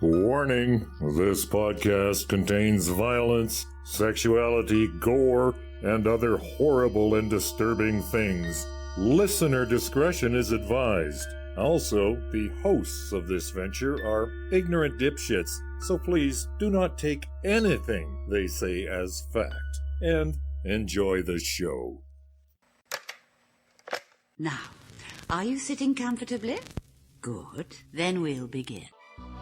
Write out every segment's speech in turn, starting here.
Warning, this podcast contains violence, sexuality, gore, and other horrible and disturbing things. Listener discretion is advised. Also, the hosts of this venture are ignorant dipshits, so please do not take anything they say as fact. And enjoy the show. Now, are you sitting comfortably? Good. Then we'll begin.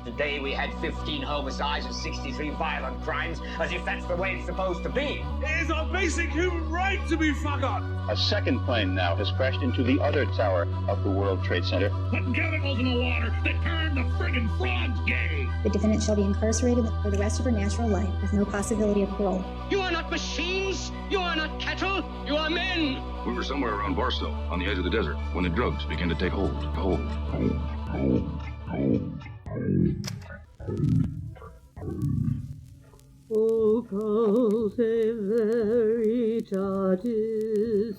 Today we had 15 homicides and 63 violent crimes, as if that's the way it's supposed to be. It is our basic human right to be fucked up. A second plane now has crashed into the other tower of the World Trade Center. Putting chemicals in the water that turn the friggin' frogs gay. The defendant shall be incarcerated for the rest of her natural life with no possibility of parole. You are not machines. You are not cattle. You are men. We were somewhere around Barstow, on the edge of the desert, when the drugs began to take hold. Occultae Veritatis.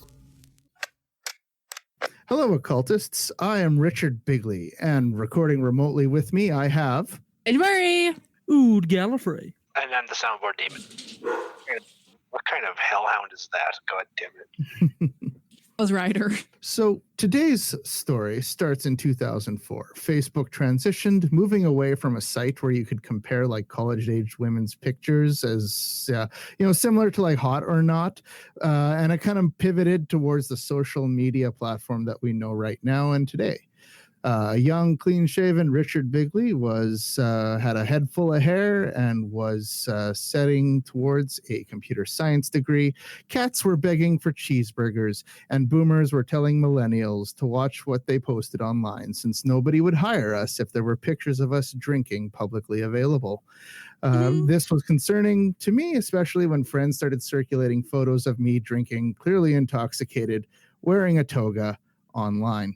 Hello, occultists. I am Richard Bigley, and recording remotely with me, I have... Murray. Ood Gallifrey. And I'm the soundboard demon. What kind of hellhound is that? God damn it. Was Ryder. So today's story starts in 2004. Facebook transitioned, moving away from a site where you could compare like college-aged women's pictures as, similar to like Hot or Not. And it kind of pivoted towards the social media platform that we know right now and today. Young, clean-shaven Richard Bigley had a head full of hair and was setting towards a computer science degree. Cats were begging for cheeseburgers, and boomers were telling millennials to watch what they posted online, since nobody would hire us if there were pictures of us drinking publicly available. This was concerning to me, especially when friends started circulating photos of me drinking, clearly intoxicated, wearing a toga online.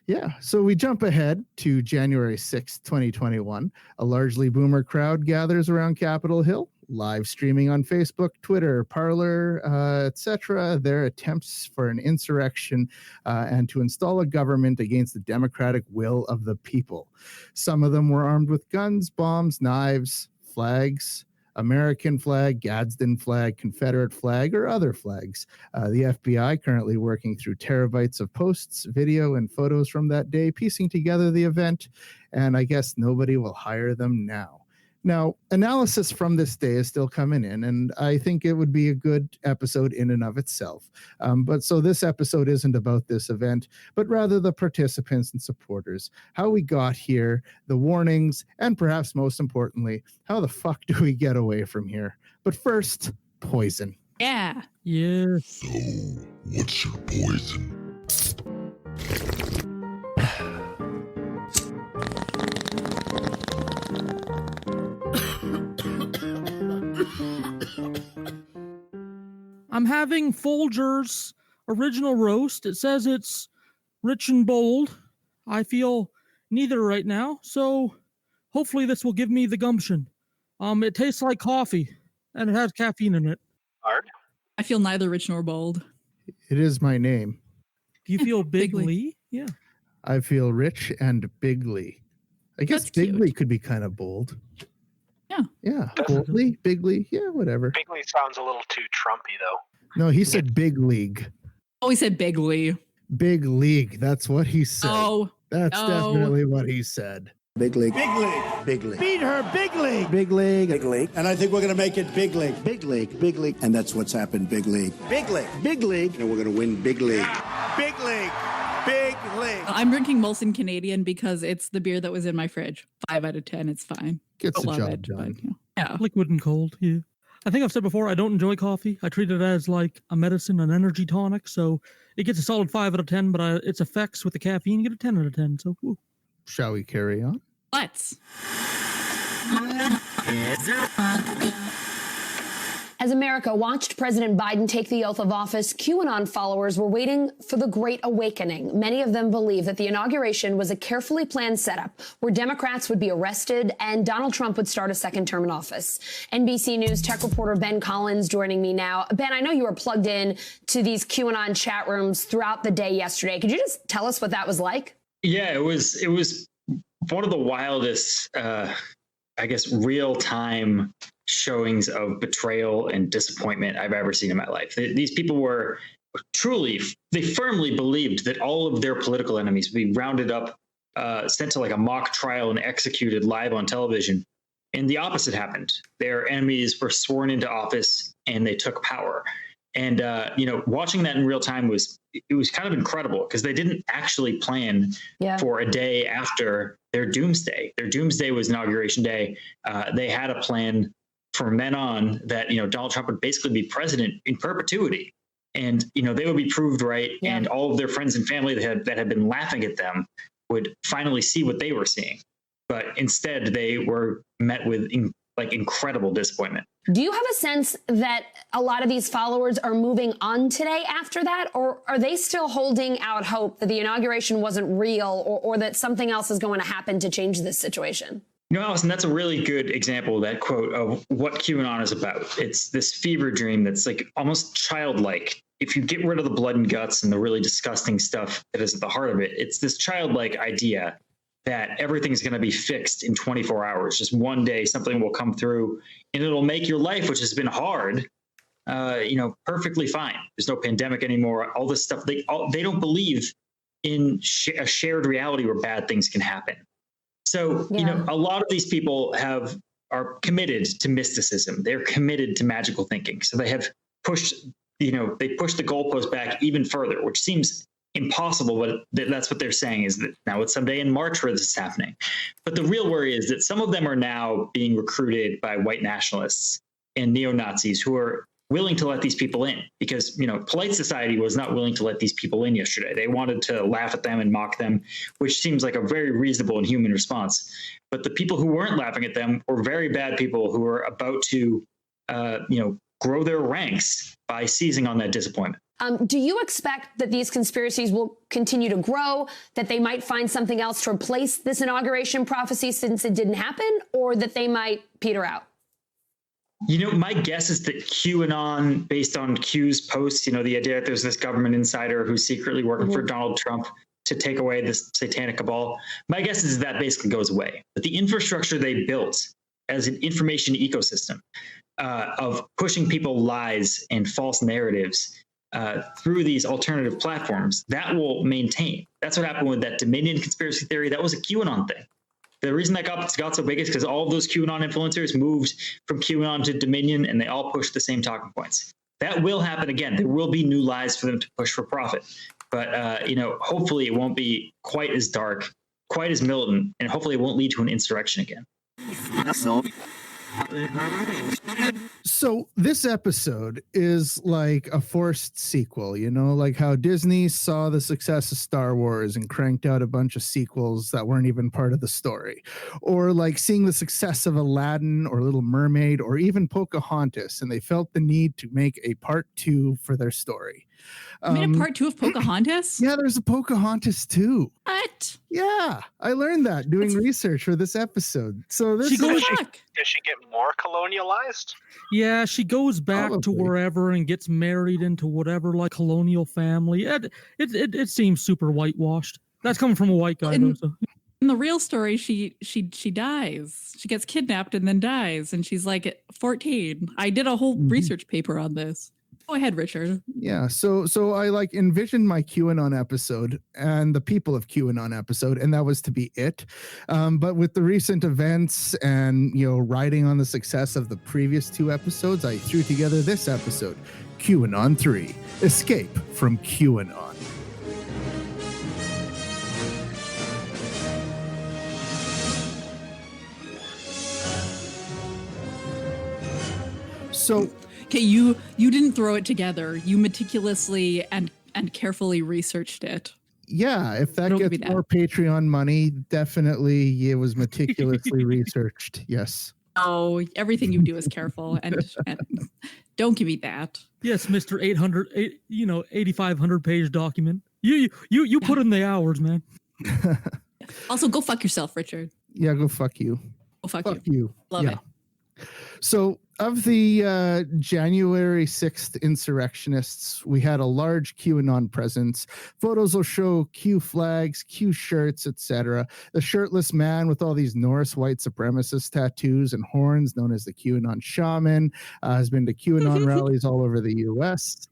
Yeah, so we jump ahead to January 6th, 2021. A largely boomer crowd gathers around Capitol Hill, live streaming on Facebook, Twitter, Parler, etc. Their attempts for an insurrection and to install a government against the democratic will of the people. Some of them were armed with guns, bombs, knives, flags, American flag, Gadsden flag, Confederate flag, or other flags. The FBI currently working through terabytes of posts, video, and photos from that day, piecing together the event, and I guess nobody will hire them now. Now, analysis from this day is still coming in, and I think it would be a good episode in and of itself. But so this episode isn't about this event, but rather the participants and supporters, how we got here, the warnings, and perhaps most importantly, how the fuck do we get away from here? But first, poison. Yeah. Yeah. So, what's your poison? I'm having Folger's original roast. It says it's rich and bold. I feel neither right now, so hopefully this will give me the gumption. It tastes like coffee, and it has caffeine in it. Hard? I feel neither rich nor bold. It is my name. Do you feel Bigley? Bigley. Yeah. I feel rich and bigly. I guess That's bigly cute. could be kind of bold. Yeah. Yeah, boldly, bigly, yeah, whatever. Bigley sounds a little too Trumpy, though. No, he said big league. Oh, he said Bigley. Big league. That's what he said. Oh. That's definitely what he said. Big league. Big league. Big league. Beat her, big league. Big league. Big league. And I think we're going to make it big league. Big league. Big league. And that's what's happened, big league. Big league. Big league. And we're going to win big league. Yeah. Big league. Big league. I'm drinking Molson Canadian because it's the beer that was in my fridge. 5 out of 10. It's fine. Gets the Love job it, done. but, yeah. Liquid and cold, yeah. I think I've said before, I don't enjoy coffee. I treat it as like a medicine, an energy tonic, so it gets a solid 5 out of 10, but its effects with the caffeine get a 10 out of 10, so woo. Shall we carry on? Let's. As America watched President Biden take the oath of office, QAnon followers were waiting for the Great Awakening. Many of them believe that the inauguration was a carefully planned setup where Democrats would be arrested and Donald Trump would start a second term in office. NBC News tech reporter Ben Collins joining me now. Ben, I know you were plugged in to these QAnon chat rooms throughout the day yesterday. Could you just tell us what that was like? Yeah, it was one of the wildest I guess, real-time showings of betrayal and disappointment I've ever seen in my life. These people were truly, they firmly believed that all of their political enemies would be rounded up, sent to like a mock trial and executed live on television. And the opposite happened. Their enemies were sworn into office and they took power. And, watching that in real time was kind of incredible because they didn't actually plan for a day after their doomsday. Their doomsday was Inauguration Day. They had a plan from then on that, Donald Trump would basically be president in perpetuity. And, they would be proved right. Yeah. And all of their friends and family that had been laughing at them would finally see what they were seeing. But instead, they were met with incredible disappointment. Do you have a sense that a lot of these followers are moving on today after that? Or are they still holding out hope that the inauguration wasn't real or that something else is going to happen to change this situation? Allison, that's a really good example of that quote of what QAnon is about. It's this fever dream that's like almost childlike. If you get rid of the blood and guts and the really disgusting stuff that is at the heart of it, it's this childlike idea that everything's going to be fixed in 24 hours. Just one day, something will come through and it'll make your life, which has been hard, perfectly fine. There's no pandemic anymore. All this stuff, they don't believe in a shared reality where bad things can happen. So, a lot of these people are committed to mysticism. They're committed to magical thinking. So they have pushed, they pushed the goalpost back even further, which seems impossible, but that's what they're saying is that now it's someday in March where this is happening. But the real worry is that some of them are now being recruited by white nationalists and neo-Nazis who are willing to let these people in because, polite society was not willing to let these people in yesterday. They wanted to laugh at them and mock them, which seems like a very reasonable and human response. But the people who weren't laughing at them were very bad people who were about to, grow their ranks by seizing on that disappointment. Do you expect that these conspiracies will continue to grow, that they might find something else to replace this inauguration prophecy since it didn't happen, or that they might peter out? My guess is that QAnon, based on Q's posts, the idea that there's this government insider who's secretly working for Donald Trump to take away this satanic cabal, my guess is that basically goes away. But the infrastructure they built as an information ecosystem of pushing people lies and false narratives through these alternative platforms, that will maintain. That's what happened with that Dominion conspiracy theory. That was a QAnon thing. The reason that got so big is because all of those QAnon influencers moved from QAnon to Dominion, and they all pushed the same talking points. That will happen again. There will be new lies for them to push for profit. But, hopefully it won't be quite as dark, quite as militant, and hopefully it won't lead to an insurrection again. So this episode is like a forced sequel, like how Disney saw the success of Star Wars and cranked out a bunch of sequels that weren't even part of the story, or like seeing the success of Aladdin or Little Mermaid or even Pocahontas, and they felt the need to make a part 2 for their story. You made a part 2 of Pocahontas? Yeah, there's a Pocahontas 2. What? Yeah, I learned that doing research for this episode. So this does she get more colonialized? Yeah, she goes back to wherever and gets married into whatever colonial family. It seems super whitewashed. That's coming from a white guy. In the real story, she dies. She gets kidnapped and then dies, and she's like 14. I did a whole research paper on this. Go ahead, Richard. Yeah, so I envisioned my QAnon episode and the people of QAnon episode, and that was to be it. But with the recent events and riding on the success of the previous 2 episodes, I threw together this episode, QAnon 3: Escape from QAnon. So. Okay, you didn't throw it together. You meticulously and carefully researched it. Yeah, if that gets more Patreon money, definitely it was meticulously researched. Yes. Oh, everything you do is careful, and don't give me that. Yes, Mr. 8,500 page document. You put in the hours, man. Also, go fuck yourself, Richard. Yeah, go fuck you. Go fuck you. Love it. So of the January 6th insurrectionists, we had a large QAnon presence. Photos will show Q flags, Q shirts, etc. The shirtless man with all these Norse white supremacist tattoos and horns, known as the QAnon shaman, has been to QAnon rallies all over the U.S.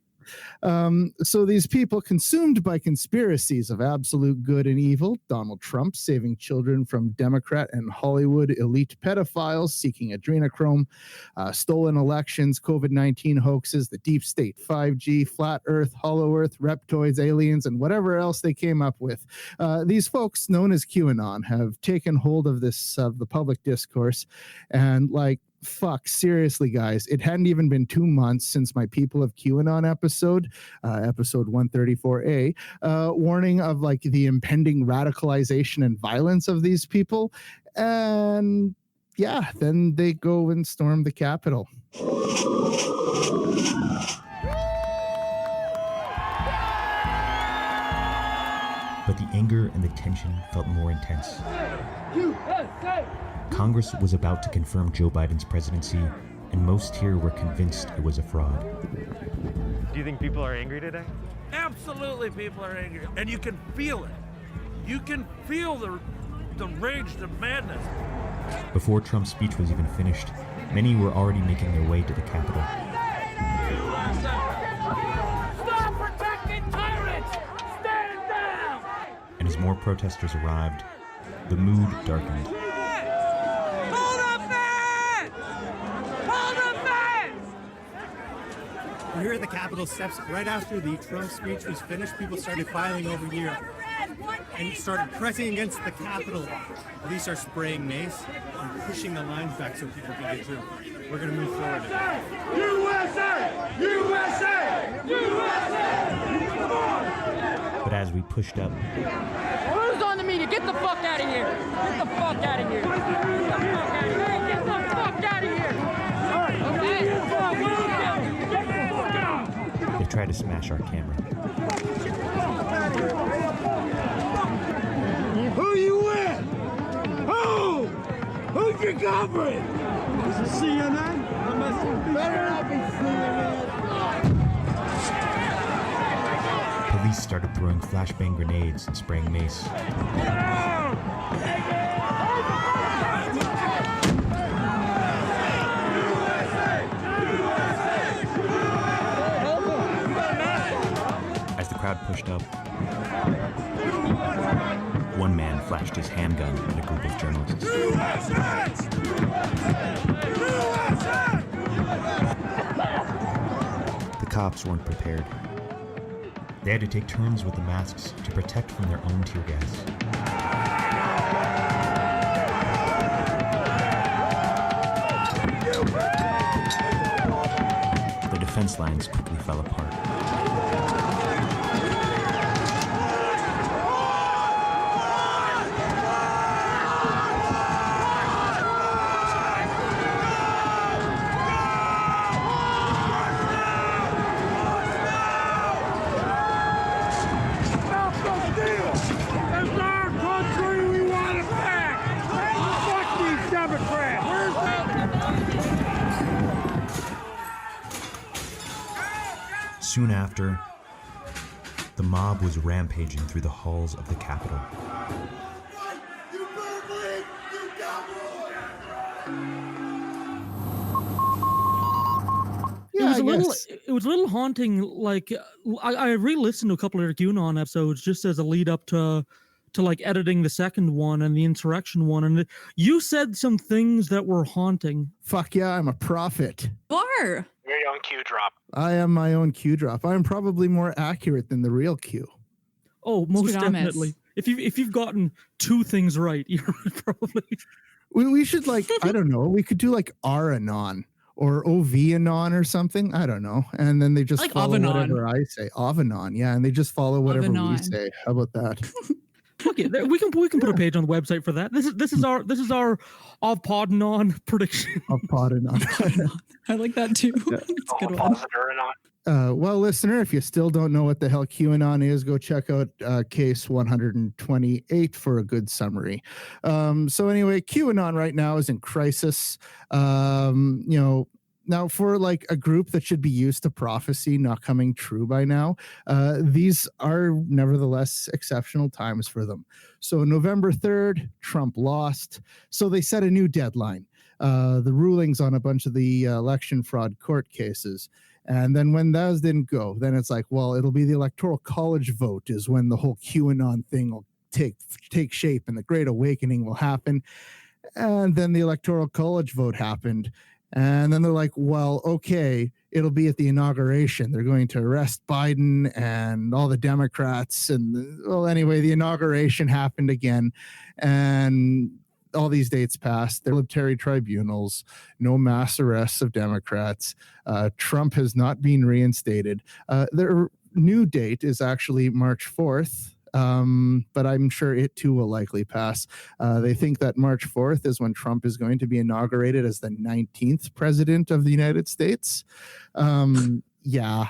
So these people consumed by conspiracies of absolute good and evil, Donald Trump saving children from Democrat and Hollywood elite pedophiles seeking adrenochrome, stolen elections, COVID-19 hoaxes, the deep state, 5G, flat earth, hollow earth, reptoids, aliens, and whatever else they came up with. These folks known as QAnon have taken hold of this, of the public discourse, and like, fuck, seriously, guys, it hadn't even been 2 months since my People of QAnon episode 134A, warning of like the impending radicalization and violence of these people. And yeah, then they go and storm the Capitol. But the anger and the tension felt more intense. Congress was about to confirm Joe Biden's presidency, and most here were convinced it was a fraud. Do you think people are angry today? Absolutely, people are angry, and you can feel it. You can feel the rage, the madness. Before Trump's speech was even finished, many were already making their way to the Capitol. Stop protecting tyrants! Stand down! And as more protesters arrived, the mood darkened. We're here at the Capitol steps right after the Trump speech was finished. People started filing over here and started pressing against the Capitol. Police are spraying mace and pushing the lines back so people can get through. We're going to move forward. USA! USA! USA! Come on! But as we pushed up, Who's on the media? Get the fuck out of here! Get the fuck out of here! Get the fuck out of here! Get the fuck out of here! they tried to smash our camera. Who you with? Who? Who's your covering? Is it CNN? Better not be CNN. Police started throwing flashbang grenades and spraying mace. As the crowd pushed up, one man flashed his handgun at a group of journalists. The cops weren't prepared. They had to take turns with the masks to protect from their own tear gas. The defense lines quickly fell apart. Soon after, the mob was rampaging through the halls of the Capitol. It was a little haunting. Like I re-listened to a couple of their QAnon episodes just as a lead up to like editing the second one and the insurrection one, and you said some things that were haunting. Fuck yeah, I'm a prophet. Bar. Your own Q drop. I am my own Q drop. I'm probably more accurate than the real Q. Oh, most definitely. If you've gotten two things right, you're probably. We should like, I don't know. We could do like R-anon or OV-anon or something. I don't know. And then they just like follow Avanon. whatever I say. Avanon, yeah. And they just follow whatever Avanon. we say. How about that? Okay, we can put a page on the website for that. This is our of Podanon prediction. Of Podanon. I like that too. It's a good one. Well, listener, if you still don't know what the hell QAnon is, go check out case 128 for a good summary. So anyway, QAnon right now is in crisis. Now, for like a group that should be used to prophecy not coming true by now, these are nevertheless exceptional times for them. So November 3rd, Trump lost. So they set a new deadline. The rulings on a bunch of the election fraud court cases. And then when those didn't go, then it's like, well, it'll be the Electoral College vote is when the whole QAnon thing will take shape and the Great Awakening will happen. And then the Electoral College vote happened. And then they're like, well, okay, it'll be at the inauguration. They're going to arrest Biden and all the Democrats. And well, anyway, the inauguration happened again. And all these dates passed. There are military tribunals, no mass arrests of Democrats. Trump has not been reinstated. Their new date is actually March 4th. But I'm sure it too will likely pass. They think that March 4th is when Trump is going to be inaugurated as the 19th president of the United States. Yeah.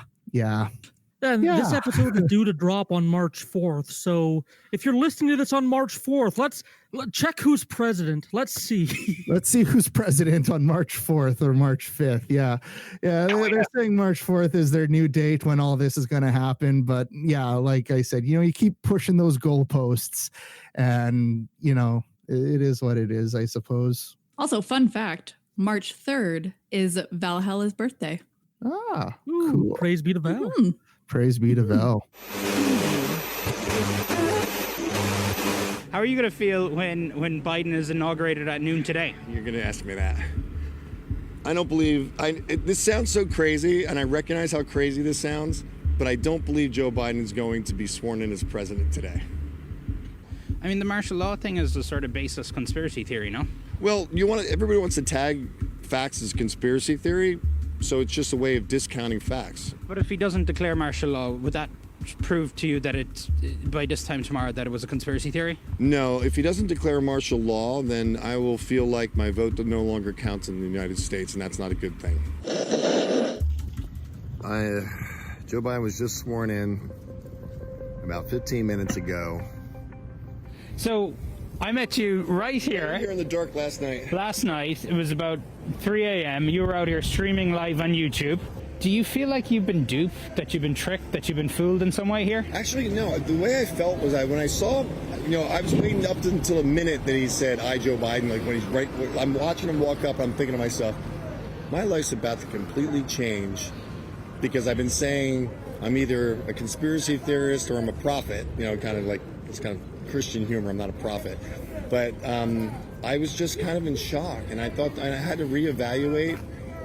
And this episode is due to drop on March 4th. So if you're listening to this on March 4th, let's check who's president. Let's see. Let's see who's president on March 4th or March 5th. Yeah. They're saying March 4th is their new date when all this is going to happen. But yeah, like I said, you keep pushing those goalposts and, it is what it is, I suppose. Also, fun fact, March 3rd is Valhalla's birthday. Ah, ooh, cool. Praise be to Val. Praise be to Val. How are you going to feel when Biden is inaugurated at noon today? You're going to ask me that. I don't believe... this sounds so crazy, and I recognize how crazy this sounds, but I don't believe Joe Biden is going to be sworn in as president today. I mean, the martial law thing is the sort of basis conspiracy theory, no? Well, everybody wants to tag facts as conspiracy theory, so it's just a way of discounting facts. But if he doesn't declare martial law, would that prove to you that by this time tomorrow that it was a conspiracy theory? No, if he doesn't declare martial law, then I will feel like my vote no longer counts in the United States, and that's not a good thing. Joe Biden was just sworn in about 15 minutes ago. So I met you right here. Here in the dark last night. Last night, it was about 3 a.m. You were out here streaming live on YouTube. Do you feel like you've been duped, that you've been tricked, that you've been fooled in some way here? Actually, no. The way I felt was when I saw, I was waiting up until a minute that he said, "I, Joe Biden." Like when he's right, I'm watching him walk up. I'm thinking to myself, my life's about to completely change because I've been saying I'm either a conspiracy theorist or I'm a prophet. Kind of like it's kind of Christian humor. I'm not a prophet, but I was just kind of in shock, and I thought I had to reevaluate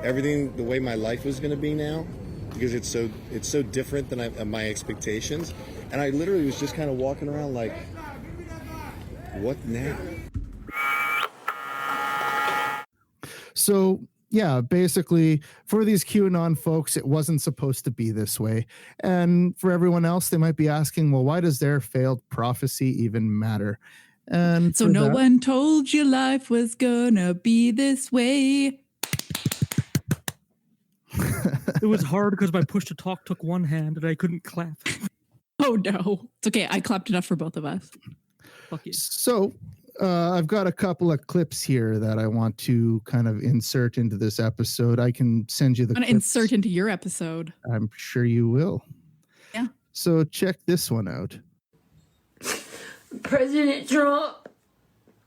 everything the way my life was going to be now, because it's so different than my expectations, and I literally was just kind of walking around like, what now? So yeah, basically for these QAnon folks, it wasn't supposed to be this way. And for everyone else, they might be asking, well, why does their failed prophecy even matter? And so no one told you life was gonna be this way. It was hard because my push to talk took one hand and I couldn't clap. Oh no, it's okay. I clapped enough for both of us. Fuck you. So I've got a couple of clips here that I want to kind of insert into this episode. I can send you the clips. Insert into your episode. I'm sure you will. Yeah. So check this one out. President Trump,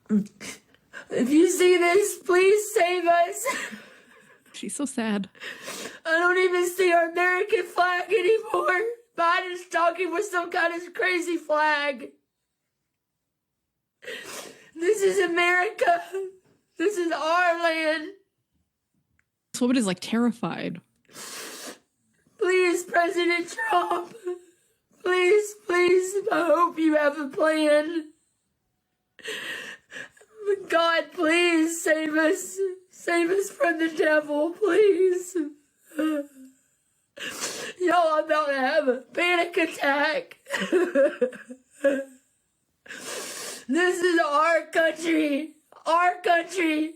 if you see this, please save us. She's so sad. I don't even see our American flag anymore. Biden's talking with some kind of crazy flag. This is America. This is our land. This woman is like terrified. Please, President Trump. Please, I hope you have a plan. God, please save us. Save us from the devil, please. Y'all, I'm about to have a panic attack. This is our country. Our country.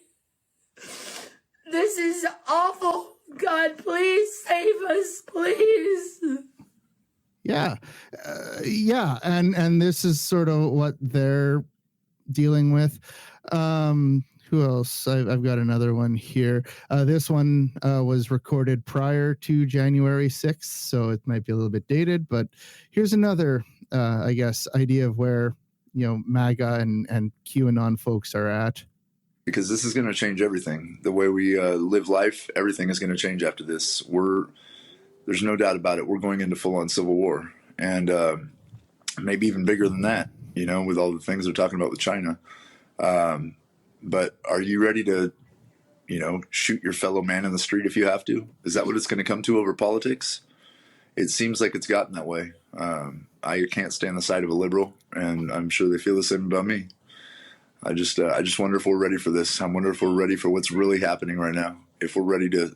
This is awful. God, please save us, please. Yeah. And this is sort of what they're dealing with. Who else? I've got another one here. This one was recorded prior to January 6th, so it might be a little bit dated, but here's another, I guess, idea of where, MAGA and QAnon folks are at. Because this is going to change everything. The way we live life, everything is going to change after this. There's no doubt about it. We're going into full-on civil war, and maybe even bigger than that, with all the things they're talking about with China. But are you ready to, shoot your fellow man in the street if you have to? Is that what it's going to come to over politics? It seems like it's gotten that way. I can't stand the side of a liberal, and I'm sure they feel the same about me. I just wonder if we're ready for this. I wonder if we're ready for what's really happening right now. If we're ready to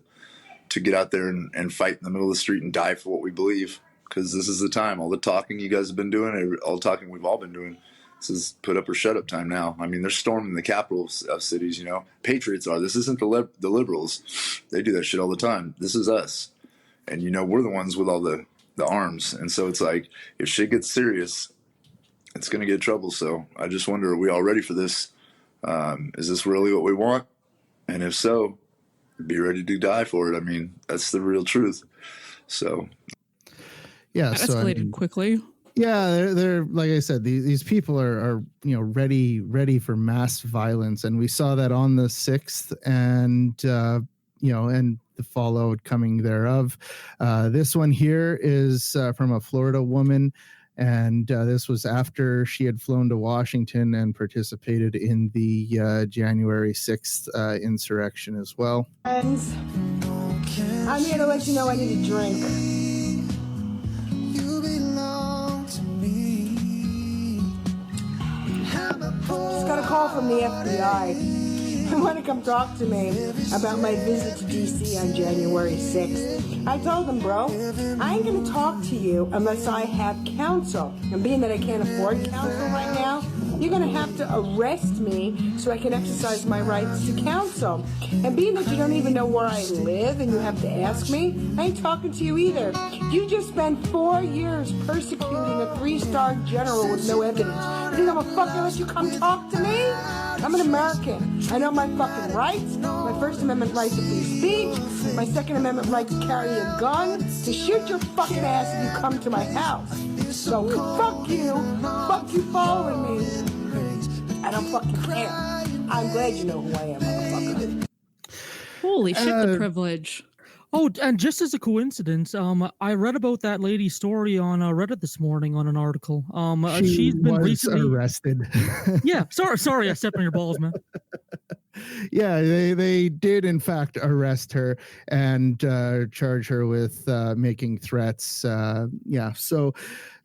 get out there and fight in the middle of the street and die for what we believe. Because this is the time. All the talking you guys have been doing, all the talking we've all been doing, this is put up or shut up time now. I mean, they're storming the capital of cities, Patriots are. This isn't the liberals. They do that shit all the time. This is us. And, we're the ones with all the arms. And so it's like, if shit gets serious, it's going to get trouble. So I just wonder, are we all ready for this? Is this really what we want? And if so, be ready to die for it. I mean, that's the real truth. So, yeah, that escalated quickly. Yeah, they're like I said, these people are ready for mass violence, and we saw that on the 6th, and and the fallout coming thereof. This one here is from a Florida woman. And this was after she had flown to Washington and participated in the January 6th insurrection as well. Friends, I'm here to let you know I need a drink. Just got a call from the FBI. They want to come talk to me about my visit to D.C. on January 6th. I told them, bro, I ain't going to talk to you unless I have counsel. And being that I can't afford counsel right now, you're going to have to arrest me so I can exercise my rights to counsel. And being that you don't even know where I live and you have to ask me, I ain't talking to you either. You just spent 4 years persecuting a 3-star general with no evidence. You think I'm a fucking let you come talk to me? I'm an American. I know my fucking rights. My First Amendment right to free speech. My Second Amendment right to carry a gun. To shoot your fucking ass if you come to my house. So fuck you. Fuck you following me. I don't fucking care. I'm glad you know who I am, motherfucker. Holy shit, the privilege. Oh, and just as a coincidence, I read about that lady's story on Reddit this morning on an article. She's been recently arrested. Yeah, sorry, I stepped on your balls, man. Yeah, they did in fact arrest her and charge her with making threats. So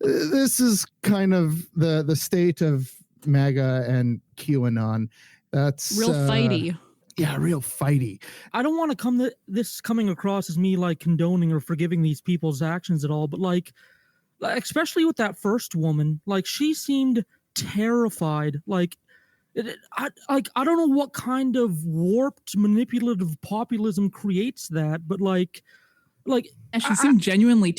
this is kind of the state of MAGA and QAnon. That's real fighty. Yeah, real fighty. I don't want to coming across as me like condoning or forgiving these people's actions at all, but like especially with that first woman, like she seemed terrified. Like I don't know what kind of warped manipulative populism creates that, but like and she seemed genuinely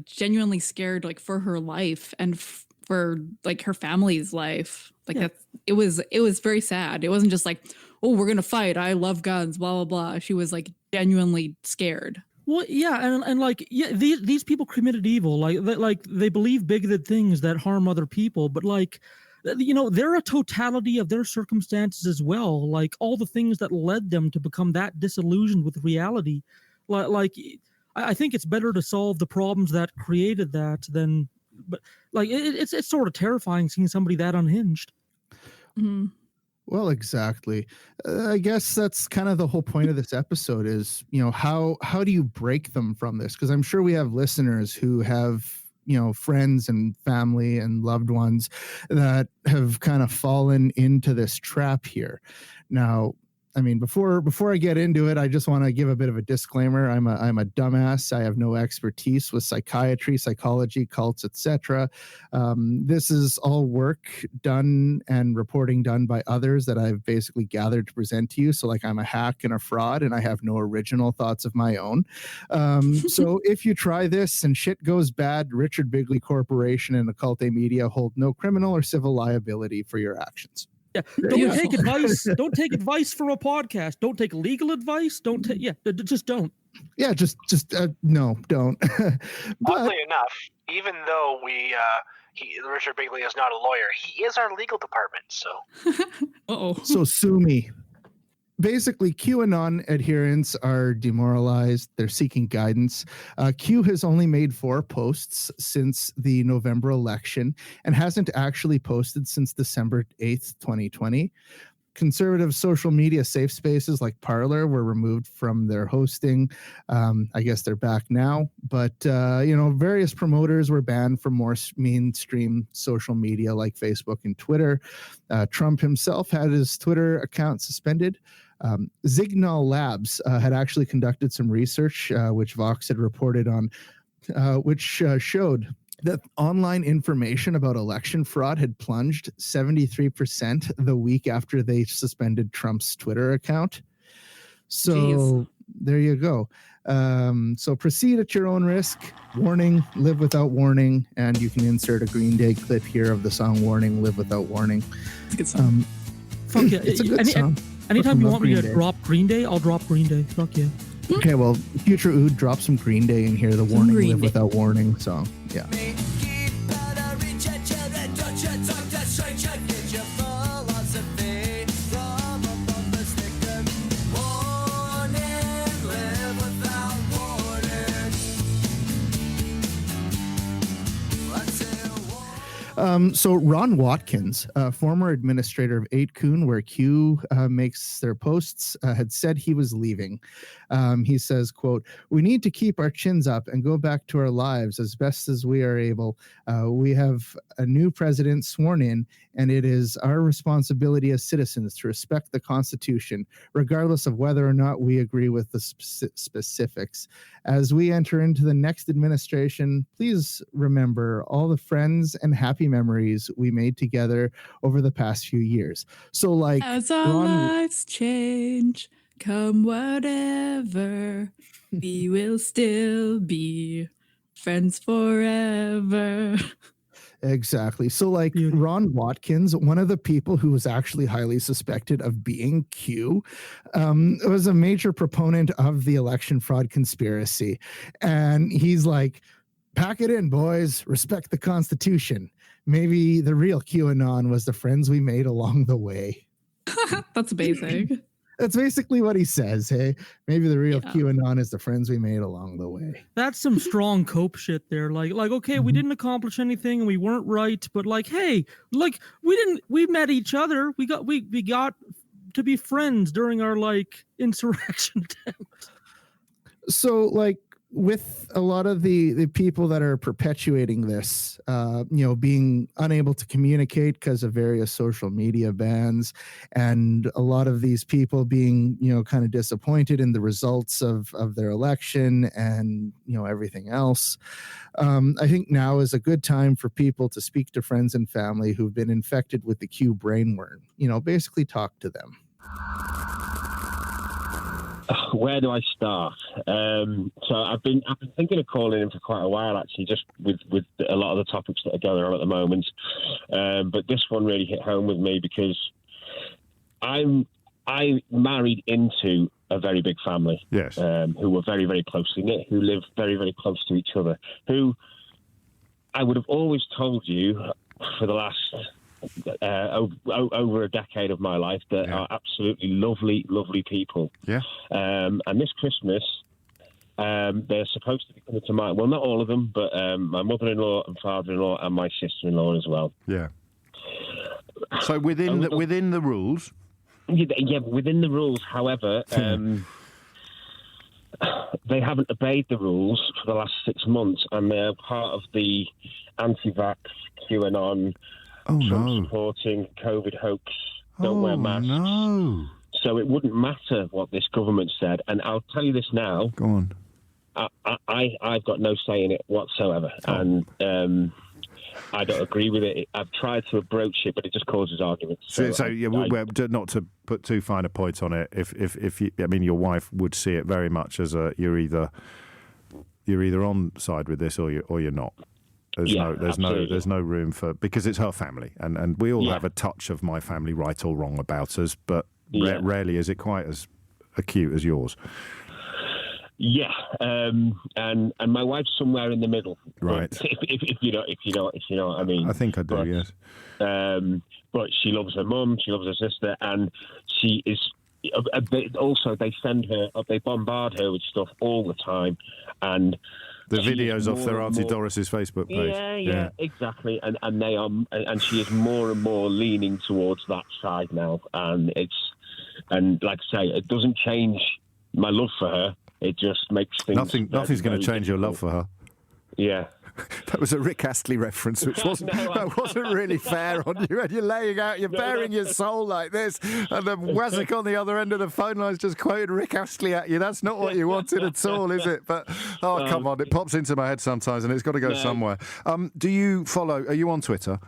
genuinely scared, like for her life and for like her family's life. Like it was very sad. It wasn't just like, oh, we're gonna fight. I love guns. Blah blah blah. She was like genuinely scared. Well, yeah, and like these people committed evil. Like they believe bigoted things that harm other people. But like, they're a totality of their circumstances as well. Like all the things that led them to become that disillusioned with reality. Like I think it's better to solve the problems that created that than. But like it's sort of terrifying seeing somebody that unhinged. Mm-hmm. Well, exactly. I guess that's kind of the whole point of this episode is, how do you break them from this? Because I'm sure we have listeners who have, friends and family and loved ones that have kind of fallen into this trap here. Now, I mean, before I get into it, I just want to give a bit of a disclaimer. I'm a dumbass. I have no expertise with psychiatry, psychology, cults, etc. This is all work done and reporting done by others that I've basically gathered to present to you. So like I'm a hack and a fraud, and I have no original thoughts of my own. So if you try this and shit goes bad, Richard Bigley Corporation and Occultae Media hold no criminal or civil liability for your actions. Yeah, don't take advice. Don't take advice from a podcast. Don't take legal advice. Don't take. Yeah, just don't. Yeah, just no, don't. Oddly enough, even though Richard Bigley is not a lawyer, he is our legal department. So, So sue me. Basically, QAnon adherents are demoralized. They're seeking guidance. Q has only made 4 posts since the November election and hasn't actually posted since December 8th, 2020. Conservative social media safe spaces like Parler were removed from their hosting. I guess they're back now. But, various promoters were banned from more mainstream social media like Facebook and Twitter. Trump himself had his Twitter account suspended. Zignal Labs had actually conducted some research, which Vox had reported on, which showed that online information about election fraud had plunged 73% the week after they suspended Trump's Twitter account. So there you go. So proceed at your own risk. Warning, live without warning. And you can insert a Green Day clip here of the song Warning, Live Without Warning. It's a good song. Fuck yeah. It's a good song. Anytime you want me to drop Green Day, I'll drop Green Day. Fuck yeah. Okay, well, future Ood, drop some Green Day in here. The Warning, Live Without Warning song. Yeah. So Ron Watkins, former administrator of 8kun, where Q makes their posts, had said he was leaving. He says, quote, "We need to keep our chins up and go back to our lives as best as we are able. We have a new president sworn in, and it is our responsibility as citizens to respect the Constitution, regardless of whether or not we agree with the specifics. As we enter into the next administration, please remember all the friends and happy memories we made together over the past few years." So like as our lives change, come whatever, we will still be friends forever. Exactly. So like Ron Watkins, one of the people who was actually highly suspected of being Q, was a major proponent of the election fraud conspiracy. And he's like, pack it in, boys, respect the Constitution. Maybe the real QAnon was the friends we made along the way. That's basic. That's basically what he says. Hey, maybe the real QAnon is the friends we made along the way. That's some strong cope shit there. Like, okay, we didn't accomplish anything and we weren't right, but like, hey, like we met each other. We got to be friends during our like insurrection attempt. So like with a lot of the people that are perpetuating this, being unable to communicate because of various social media bans, and a lot of these people being, kind of disappointed in the results of their election and, everything else. I think now is a good time for people to speak to friends and family who've been infected with the Q brainworm, basically talk to them. Where do I start? So I've been thinking of calling in for quite a while, actually, just with a lot of the topics that are going on at the moment. But this one really hit home with me because I married into a very big family. Yes. Who were very, very closely knit, who lived very, very close to each other, who I would have always told you for the last over a decade of my life that are absolutely lovely, lovely people. Yeah. And this Christmas, they're supposed to be coming to my, well, not all of them, but my mother-in-law and father-in-law and my sister-in-law as well. Yeah. So within the rules? Yeah, within the rules. However, they haven't obeyed the rules for the last 6 months, and they're part of the anti-vax, QAnon, supporting COVID hoax, don't wear masks. No. So it wouldn't matter what this government said. And I'll tell you this now. Go on. I've got no say in it whatsoever. And I don't agree with it. I've tried to broach it, but it just causes arguments. Not to put too fine a point on it. If you, I mean, your wife would see it very much as you're either on side with this or you're not. There's no room for, because it's her family, and we all have a touch of my family, right or wrong, about us, but rarely is it quite as acute as yours. Yeah, and my wife's somewhere in the middle. Right. If you know what I mean. I think I do. Yes. But she loves her mum. She loves her sister, and she is. They send her. They bombard her with stuff all the time, and the videos off their Auntie Doris's Facebook page. Yeah, exactly. And they are, and she is more and more leaning towards that side now, and like I say, it doesn't change my love for her. It just makes things... Nothing's going to change your love for her. Yeah. That was a Rick Astley reference, which wasn't really fair on you. And you're laying out, you're bearing your soul like this, and the Wazzick on the other end of the phone line's just quoted Rick Astley at you. That's not what you wanted at all, is it? But, come on, it pops into my head sometimes, and it's got to go somewhere. Do you follow... Are you on Twitter?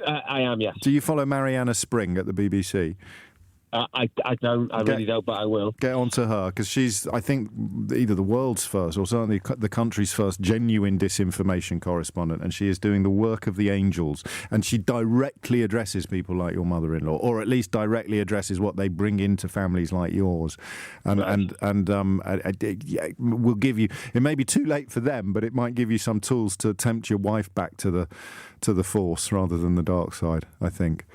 I am, yes. Do you follow Mariana Spring at the BBC? I don't. I really don't, but I will. Get onto her, because she's, I think, either the world's first or certainly the country's first genuine disinformation correspondent, and she is doing the work of the angels, and she directly addresses people like your mother-in-law, or at least directly addresses what they bring into families like yours, and will give you. It may be too late for them, but it might give you some tools to tempt your wife back to the force rather than the dark side, I think.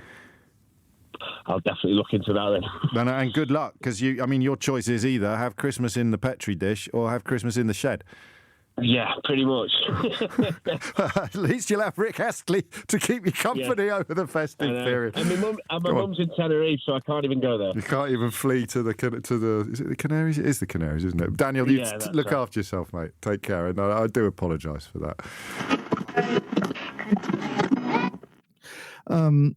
I'll definitely look into that then. And good luck, because your choice is either have Christmas in the Petri dish or have Christmas in the shed. Yeah, pretty much. At least you'll have Rick Astley to keep you company over the festive period. And my mum's in Tenerife, so I can't even go there. You can't even flee to the is it the Canaries? It is the Canaries, isn't it? Daniel, you look after yourself, mate. Take care, and I do apologise for that.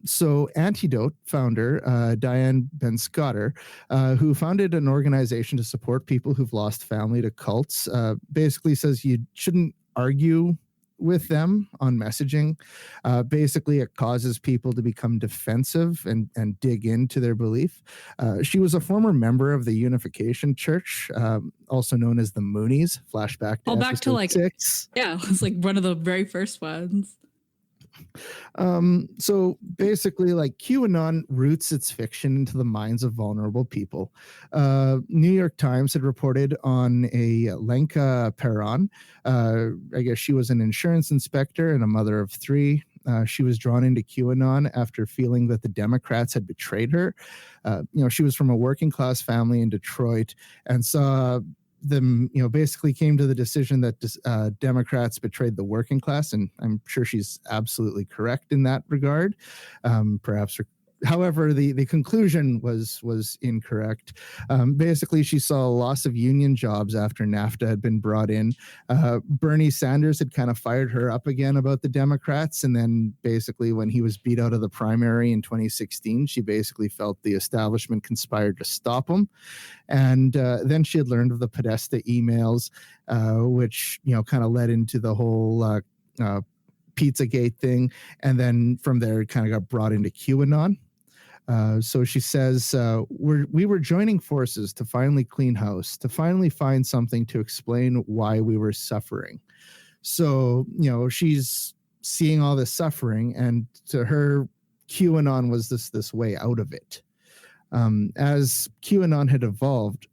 So Antidote founder, Diane Ben-Scotter, who founded an organization to support people who've lost family to cults, basically says you shouldn't argue with them on messaging. Basically, it causes people to become defensive and dig into their belief. She was a former member of the Unification Church, also known as the Moonies. Flashback to back to like 6. Yeah, it was like one of the very first ones. So basically, like, QAnon roots its fiction into the minds of vulnerable people. New York Times had reported on a Lenka Perron. I guess she was an insurance inspector and a mother of 3. She was drawn into QAnon after feeling that the Democrats had betrayed her. She was from a working class family in Detroit and saw them, basically came to the decision that Democrats betrayed the working class, and I'm sure she's absolutely correct in that regard. However, the conclusion was incorrect. Basically, she saw a loss of union jobs after NAFTA had been brought in. Bernie Sanders had kind of fired her up again about the Democrats, and then basically when he was beat out of the primary in 2016, she basically felt the establishment conspired to stop him. And then she had learned of the Podesta emails, which kind of led into the whole Pizzagate thing, and then from there it kind of got brought into QAnon. So she says, we were joining forces to finally clean house, to finally find something to explain why we were suffering. So, she's seeing all this suffering, and to her, QAnon was this way out of it. As QAnon had evolved,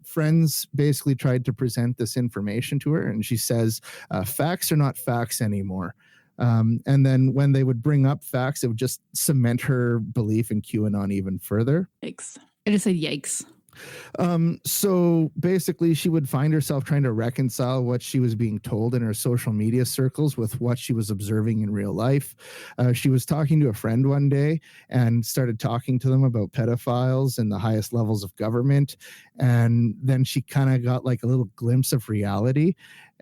friends basically tried to present this information to her, and she says, facts are not facts anymore. And then when they would bring up facts, it would just cement her belief in QAnon even further. Yikes. I just said yikes. So basically, she would find herself trying to reconcile what she was being told in her social media circles with what she was observing in real life. She was talking to a friend one day and started talking to them about pedophiles and the highest levels of government. And then she kind of got like a little glimpse of reality.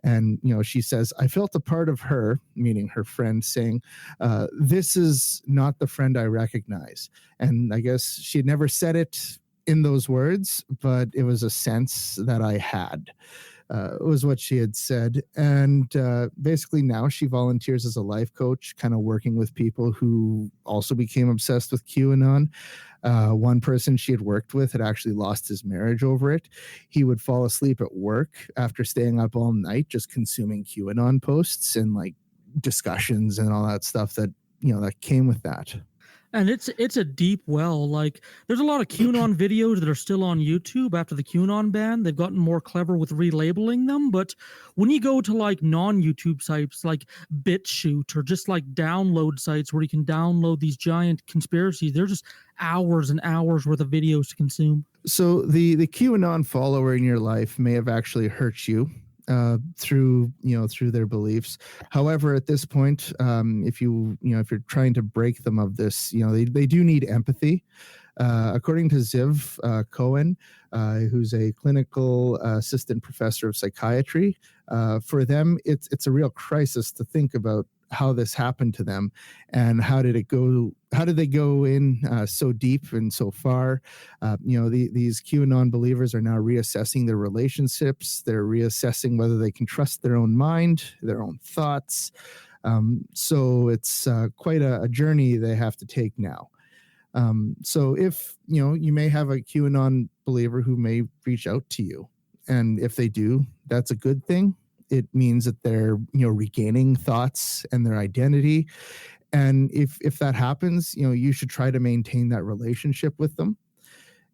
And, she says, I felt a part of her, meaning her friend, saying, this is not the friend I recognize. And I guess she had never said it in those words, but it was a sense that I had. Was what she had said. And basically now she volunteers as a life coach, kind of working with people who also became obsessed with QAnon. One person she had worked with had actually lost his marriage over it. He would fall asleep at work after staying up all night, just consuming QAnon posts and like discussions and all that stuff that, that came with that. And it's a deep well. Like, there's a lot of QAnon videos that are still on YouTube after the QAnon ban. They've gotten more clever with relabeling them. But when you go to like non-YouTube sites like BitChute or just like download sites where you can download these giant conspiracies, there's just hours and hours worth of videos to consume. So the QAnon follower in your life may have actually hurt you through their beliefs. However, at this point, if you're trying to break them of this, they do need empathy. According to Ziv Cohen, who's a clinical assistant professor of psychiatry, for them it's a real crisis to think about how this happened to them and how did they go in so deep and so far. These QAnon believers are now reassessing their relationships. They're reassessing whether they can trust their own mind, their own thoughts. So it's quite a journey they have to take now. So if you may have a QAnon believer who may reach out to you, and if they do, that's a good thing. It means that they're regaining thoughts and their identity. And if that happens, you should try to maintain that relationship with them.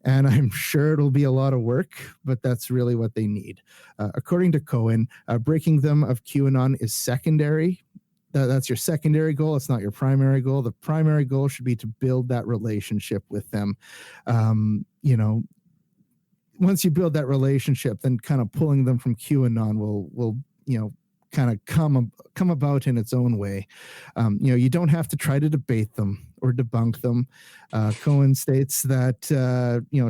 And I'm sure it'll be a lot of work, but that's really what they need. According to Cohen, breaking them of QAnon is secondary. That's your secondary goal. It's not your primary goal. The primary goal should be to build that relationship with them. Once you build that relationship, then kind of pulling them from QAnon will kind of come about in its own way. You don't have to try to debate them or debunk them. Cohen states that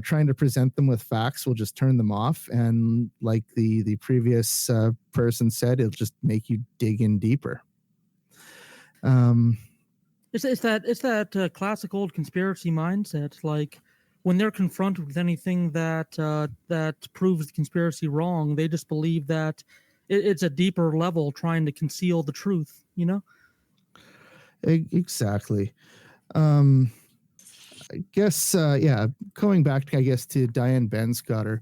trying to present them with facts will just turn them off, and like the previous person said, it'll just make you dig in deeper. It's that classic old conspiracy mindset. Like, when they're confronted with anything that proves the conspiracy wrong, they just believe that it's a deeper level trying to conceal the truth, Exactly. I guess, going back, to Diane Benscotter,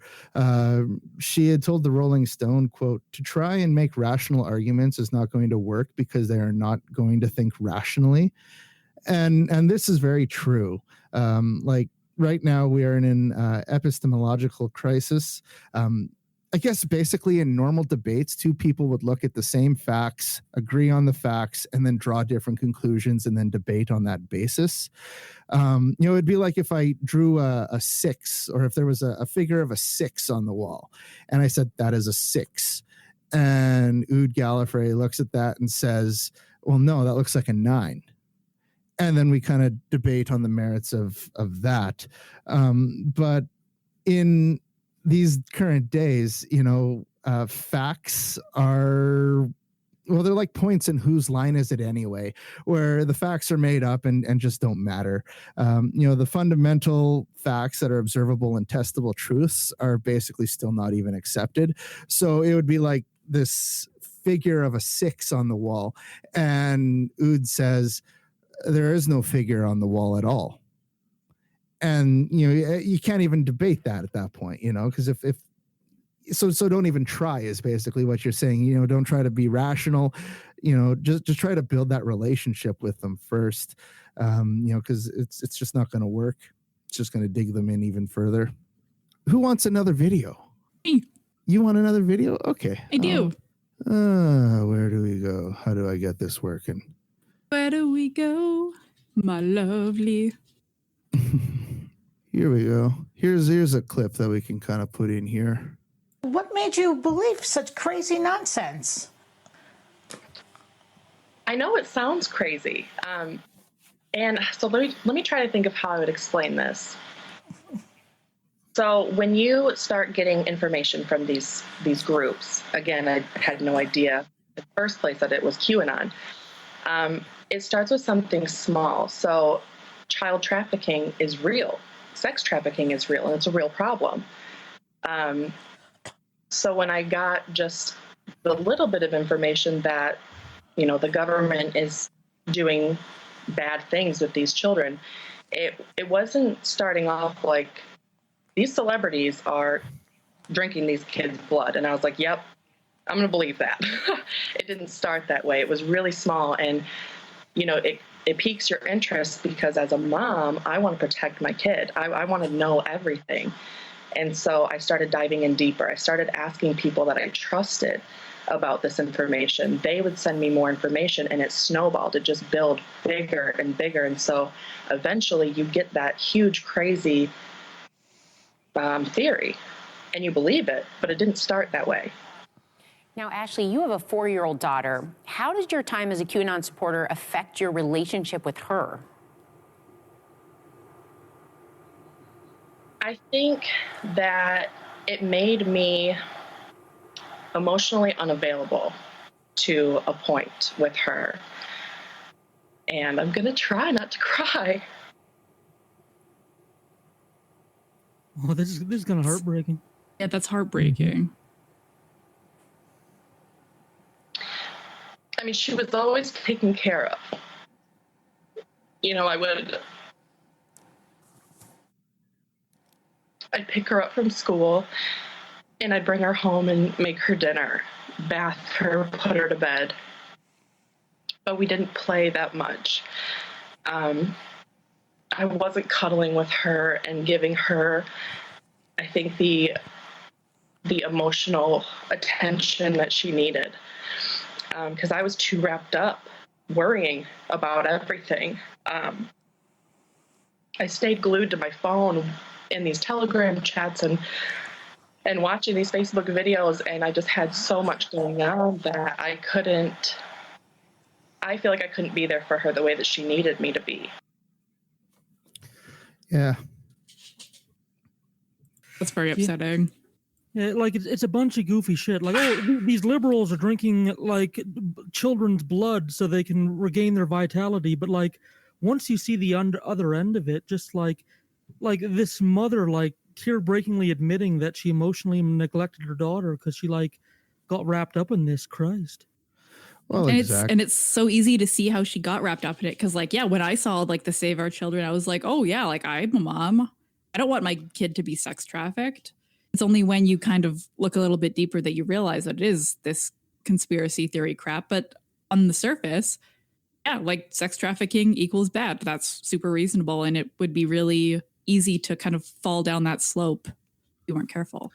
she had told the Rolling Stone, quote, "To try and make rational arguments is not going to work because they are not going to think rationally." And this is very true. Right now we are in an epistemological crisis. I guess basically in normal debates, two people would look at the same facts, agree on the facts, and then draw different conclusions and then debate on that basis. It'd be like if I drew a 6, or if there was a figure of a 6 on the wall, and I said, that is a 6. And Oud Gallifrey looks at that and says, well, no, that looks like a 9. And then we kind of debate on the merits of that. But in these current days, facts are, they're like points in whose line is it anyway, where the facts are made up and just don't matter. The fundamental facts that are observable and testable truths are basically still not even accepted. So it would be like this figure of a 6 on the wall. And Oud says, there is no figure on the wall at all. And you can't even debate that at that point, because if so don't even try is basically what you're saying. Don't try to be rational, just try to build that relationship with them first, because it's just not going to work. It's just going to dig them in even further. Who wants another video? Me. You want another video? Okay, I do. Where do we go? How do I get this working? Where do we go, my lovely? Here we go. Here's a clip that we can kind of put in here. What made you believe such crazy nonsense? I know it sounds crazy. And so let me try to think of how I would explain this. So when you start getting information from these groups, again, I had no idea in the first place that it was QAnon. It starts with something small. So child trafficking is real. sex trafficking is real and it's a real problem. So when I got just the little bit of information that, the government is doing bad things with these children, it wasn't starting off like these celebrities are drinking these kids' blood. And I was like, yep, I'm going to believe that. It didn't start that way. It was really small. And, it piques your interest because as a mom, I want to protect my kid. I want to know everything. And so I started diving in deeper. I started asking people that I trusted about this information. They would send me more information, and it snowballed. It just built bigger and bigger. And so eventually you get that huge, crazy theory, and you believe it, but it didn't start that way. Now, Ashley, you have a 4-year-old daughter. How did your time as a QAnon supporter affect your relationship with her? I think that it made me emotionally unavailable to a point with her. And I'm going to try not to cry. Oh, this is kind of heartbreaking. Yeah, that's heartbreaking. I mean, she was always taken care of. I'd pick her up from school and I'd bring her home and make her dinner, bath her, put her to bed. But we didn't play that much. I wasn't cuddling with her and giving her, I think, the emotional attention that she needed. Because I was too wrapped up worrying about everything. I stayed glued to my phone in these Telegram chats and watching these Facebook videos, and I just had so much going on that I feel like I couldn't be there for her the way that she needed me to be. Yeah. That's very upsetting. Yeah, like it's a bunch of goofy shit. Like, oh, these liberals are drinking like children's blood so they can regain their vitality. But like, once you see the other end of it, just like this mother, like tear-breakingly admitting that she emotionally neglected her daughter because she like got wrapped up in this. Christ. Well, and it's so easy to see how she got wrapped up in it. Cause like, yeah, when I saw like the Save Our Children, I was like, oh yeah, like I'm a mom. I don't want my kid to be sex trafficked. It's only when you kind of look a little bit deeper that you realize that it is this conspiracy theory crap. But on the surface, yeah, like sex trafficking equals bad. That's super reasonable. And it would be really easy to kind of fall down that slope if you weren't careful.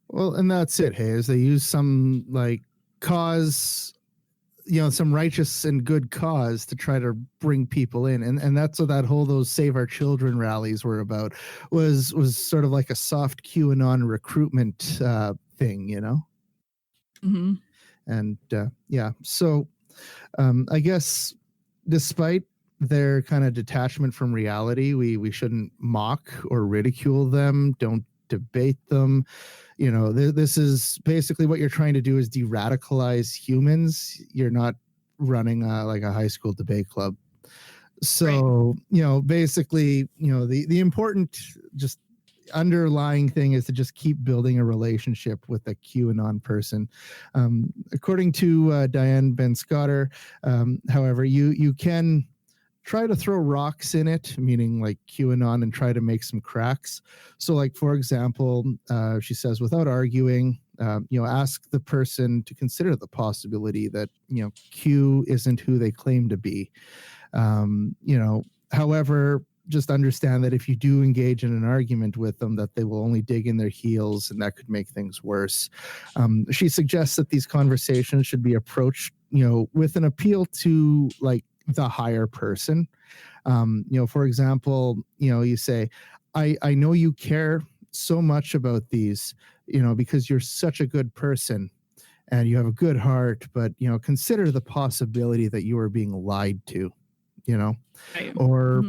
Well, and that's it, hey, is they use some like cause, some righteous and good cause to try to bring people in. And that's what those Save Our Children rallies were about, was sort of like a soft QAnon recruitment thing, Mm-hmm. And yeah, so I guess despite their kind of detachment from reality, we shouldn't mock or ridicule them. Don't debate them. This is basically what you're trying to do is de-radicalize humans. You're not running like a high school debate club. So, right. Basically, the important just underlying thing is to just keep building a relationship with a QAnon person. According to Diane Ben-Scotter, however, you can try to throw rocks in it, meaning like QAnon, and try to make some cracks. So like, for example, she says, without arguing, ask the person to consider the possibility that, Q isn't who they claim to be. However, just understand that if you do engage in an argument with them, that they will only dig in their heels, and that could make things worse. She suggests that these conversations should be approached, with an appeal to like the higher person. For example, you say, I know you care so much about these, because you're such a good person and you have a good heart, but, consider the possibility that you are being lied to, or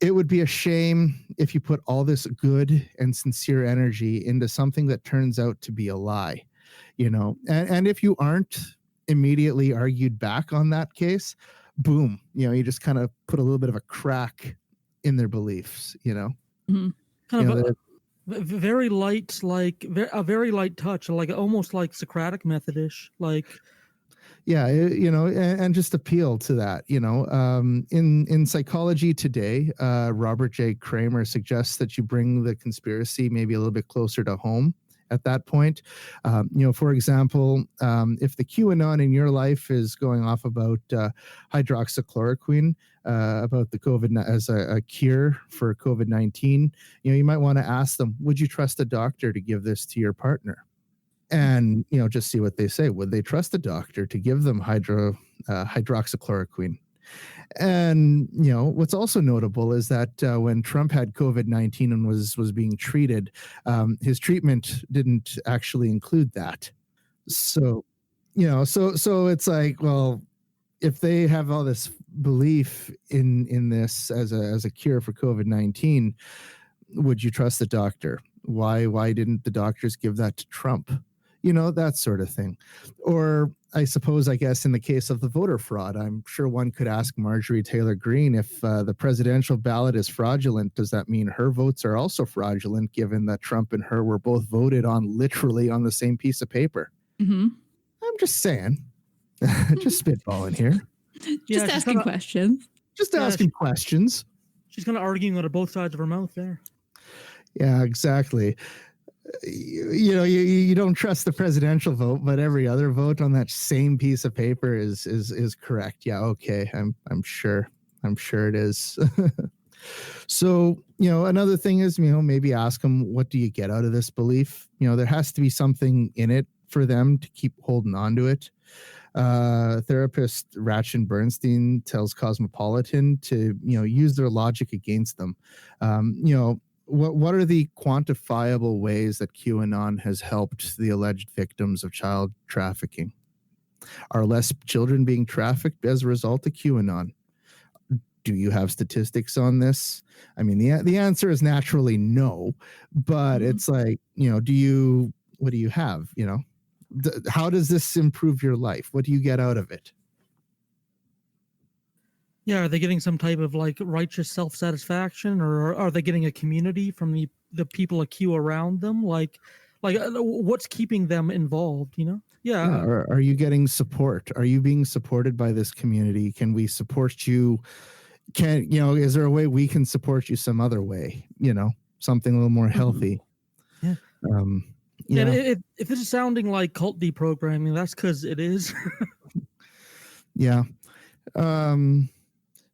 it would be a shame if you put all this good and sincere energy into something that turns out to be a lie, and if you aren't immediately argued back on that case, boom, you just kind of put a little bit of a crack in their beliefs, Mm-hmm. Kind of very light, like a very light touch, like almost like Socratic methodish, like. Yeah, and just appeal to that. In Psychology Today, Robert J. Kramer suggests that you bring the conspiracy maybe a little bit closer to home at that point. For example, if the QAnon in your life is going off about hydroxychloroquine, about the COVID as a cure for COVID-19, you might want to ask them, would you trust a doctor to give this to your partner? And just see what they say. Would they trust a doctor to give them hydroxychloroquine? And what's also notable is that when Trump had COVID-19 and was being treated, his treatment didn't actually include that. So so it's like, well, if they have all this belief in this as a cure for COVID-19, would you trust the doctor? Why didn't the doctors give that to Trump? That sort of thing. Or I guess in the case of the voter fraud, I'm sure one could ask Marjorie Taylor Greene, if the presidential ballot is fraudulent, does that mean her votes are also fraudulent, given that Trump and her were both voted on literally on the same piece of paper? Mm-hmm. I'm just saying, just spitballing here. Just asking questions. Just asking questions. She's kind of arguing out of both sides of her mouth there. Yeah, exactly. You don't trust the presidential vote, but every other vote on that same piece of paper is correct. Yeah, okay, I'm sure it is. So another thing is maybe ask them, what do you get out of this belief? There has to be something in it for them to keep holding on to it. Therapist Ratchin Bernstein tells Cosmopolitan to use their logic against them. What are the quantifiable ways that QAnon has helped the alleged victims of child trafficking? Are less children being trafficked as a result of QAnon? Do you have statistics on this? I mean, the answer is naturally no, but it's like, what do you have? How does this improve your life? What do you get out of it? Yeah, are they getting some type of like righteous self-satisfaction, or are they getting a community from the people like you around them? Like what's keeping them involved? Yeah. Are you getting support? Are you being supported by this community? Can we support you? Is there a way we can support you some other way? Something a little more healthy. Yeah. Yeah. And if this is sounding like cult deprogramming, that's because it is. Yeah.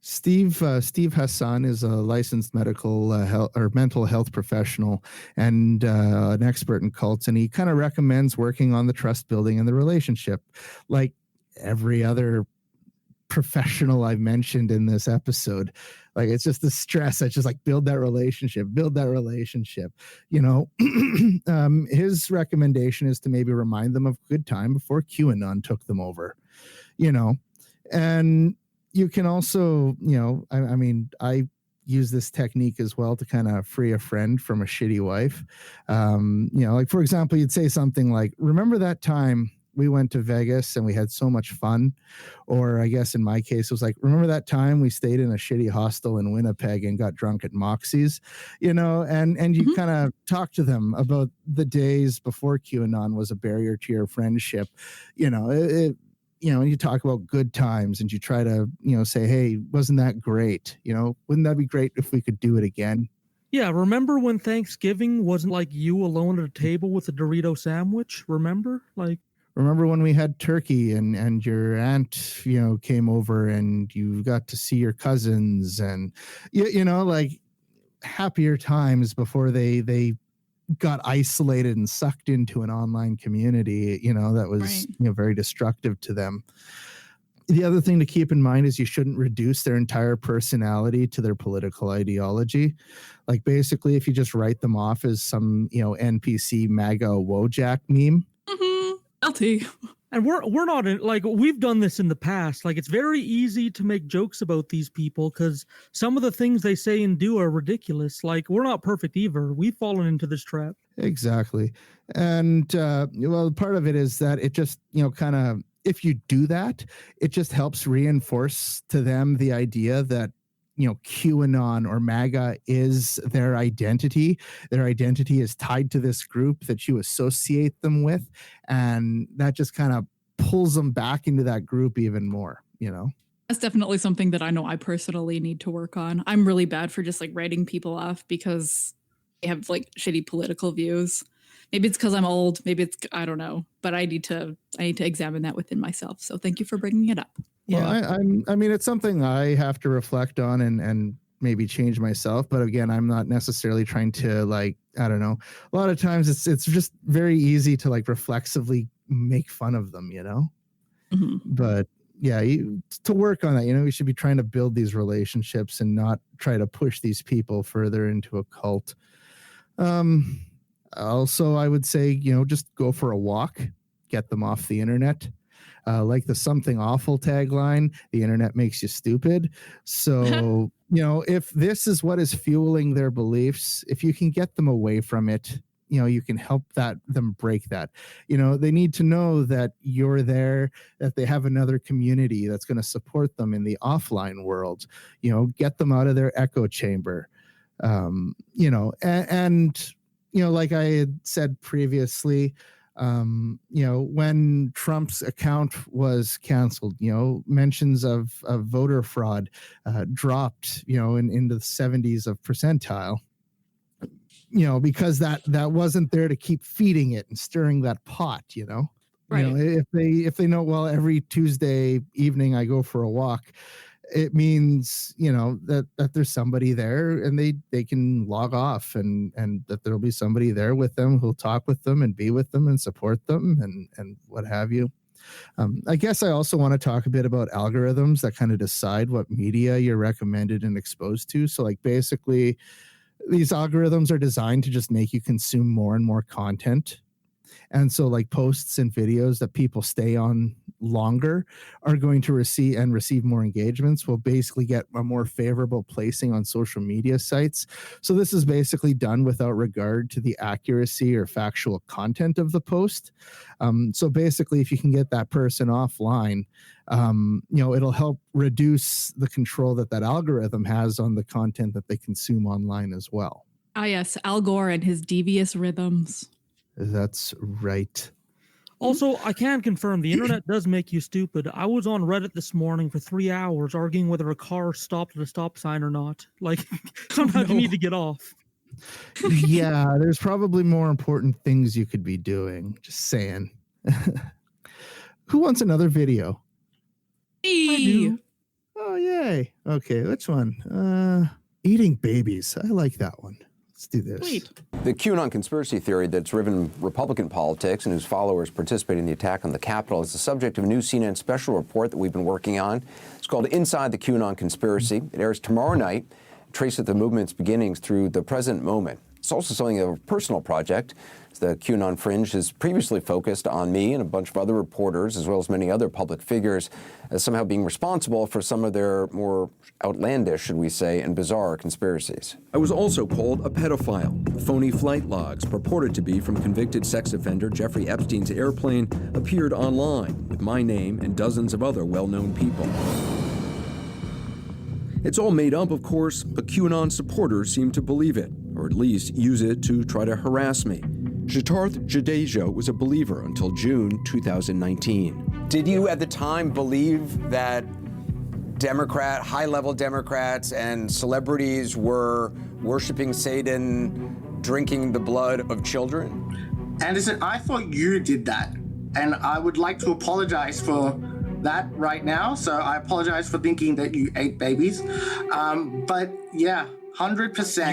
Steve Hassan is a licensed medical health or mental health professional and an expert in cults, and he kind of recommends working on the trust building and the relationship, like every other professional I've mentioned in this episode. Like, it's just the stress. It's just like build that relationship. His recommendation is to maybe remind them of a good time before QAnon took them over. And you can also, I use this technique as well to kind of free a friend from a shitty wife. Like, for example, you'd say something like, remember that time we went to Vegas and we had so much fun? Or I guess in my case, it was like, remember that time we stayed in a shitty hostel in Winnipeg and got drunk at Moxie's, and you kind of talk to them about the days before QAnon was a barrier to your friendship. And you talk about good times and you try to, say, hey, wasn't that great? Wouldn't that be great if we could do it again? Yeah. Remember when Thanksgiving wasn't like you alone at a table with a Dorito sandwich? Remember when we had turkey and your aunt, came over and you got to see your cousins and, like happier times before they got isolated and sucked into an online community, that was, very destructive to them. The other thing to keep in mind is you shouldn't reduce their entire personality to their political ideology. Like, basically, if you just write them off as some, NPC MAGA Wojak meme. Guilty. And we're not in, like, we've done this in the past. Like, it's very easy to make jokes about these people because some of the things they say and do are ridiculous. Like, we're not perfect either. We've fallen into this trap. Exactly. And, part of it is that it just, kind of, if you do that, it just helps reinforce to them the idea that, QAnon or MAGA is their identity. Their identity is tied to this group that you associate them with, and that just kind of pulls them back into that group even more, That's definitely something that I know I personally need to work on. I'm really bad for just like writing people off because they have like shitty political views. Maybe it's because I'm old. Maybe it's, I don't know, but I need to examine that within myself. So thank you for bringing it up. Well, I mean, it's something I have to reflect on and maybe change myself. But again, I'm not necessarily trying to like, I don't know. A lot of times it's just very easy to like reflexively make fun of them, Mm-hmm. But yeah, to work on that, we should be trying to build these relationships and not try to push these people further into a cult. Also, I would say, just go for a walk, get them off the internet. Like the something awful tagline, the internet makes you stupid. So, if this is what is fueling their beliefs, if you can get them away from it, you can help them break that. They need to know that you're there, that they have another community that's going to support them in the offline world. Get them out of their echo chamber. Like I had said previously, when Trump's account was canceled, mentions of voter fraud dropped, into the 70s of percentile, because that wasn't there to keep feeding it and stirring that pot, Right. If they know, well, every Tuesday evening I go for a walk, it means, that there's somebody there and they can log off and that there'll be somebody there with them who'll talk with them and be with them and support them and what have you. I guess I also want to talk a bit about algorithms that kind of decide what media you're recommended and exposed to. So like basically these algorithms are designed to just make you consume more and more content. And so like posts and videos that people stay on longer are going to receive more engagements, will basically get a more favorable placing on social media sites. So this is basically done without regard to the accuracy or factual content of the post. So basically, if you can get that person offline, it'll help reduce the control that algorithm has on the content that they consume online as well. Ah, yes, Al Gore and his devious rhythms. That's right. Also, I can confirm the internet does make you stupid. I was on Reddit this morning for 3 hours arguing whether a car stopped at a stop sign or not. Like, sometimes you need to get off. Yeah, there's probably more important things you could be doing. Just saying. Who wants another video? Me. I do. Oh, yay. Okay, which one? Eating babies. I like that one. Let's do this. Sweet. The QAnon conspiracy theory that's riven Republican politics and whose followers participate in the attack on the Capitol is the subject of a new CNN special report that we've been working on. It's called Inside the QAnon Conspiracy. It airs tomorrow night. It traces the movement's beginnings through the present moment. It's also something of a personal project. The QAnon fringe has previously focused on me and a bunch of other reporters, as well as many other public figures, as somehow being responsible for some of their more outlandish, should we say, and bizarre conspiracies. I was also called a pedophile. Phony flight logs purported to be from convicted sex offender Jeffrey Epstein's airplane appeared online with my name and dozens of other well-known people. It's all made up, of course, but QAnon supporters seem to believe it, or at least use it to try to harass me. Jitarth Jadeja was a believer until June 2019. Did you at the time believe that high-level Democrats and celebrities were worshiping Satan, drinking the blood of children? Anderson, I thought you did that, and I would like to apologize for that right now. So I apologize for thinking that you ate babies. But yeah, 100%.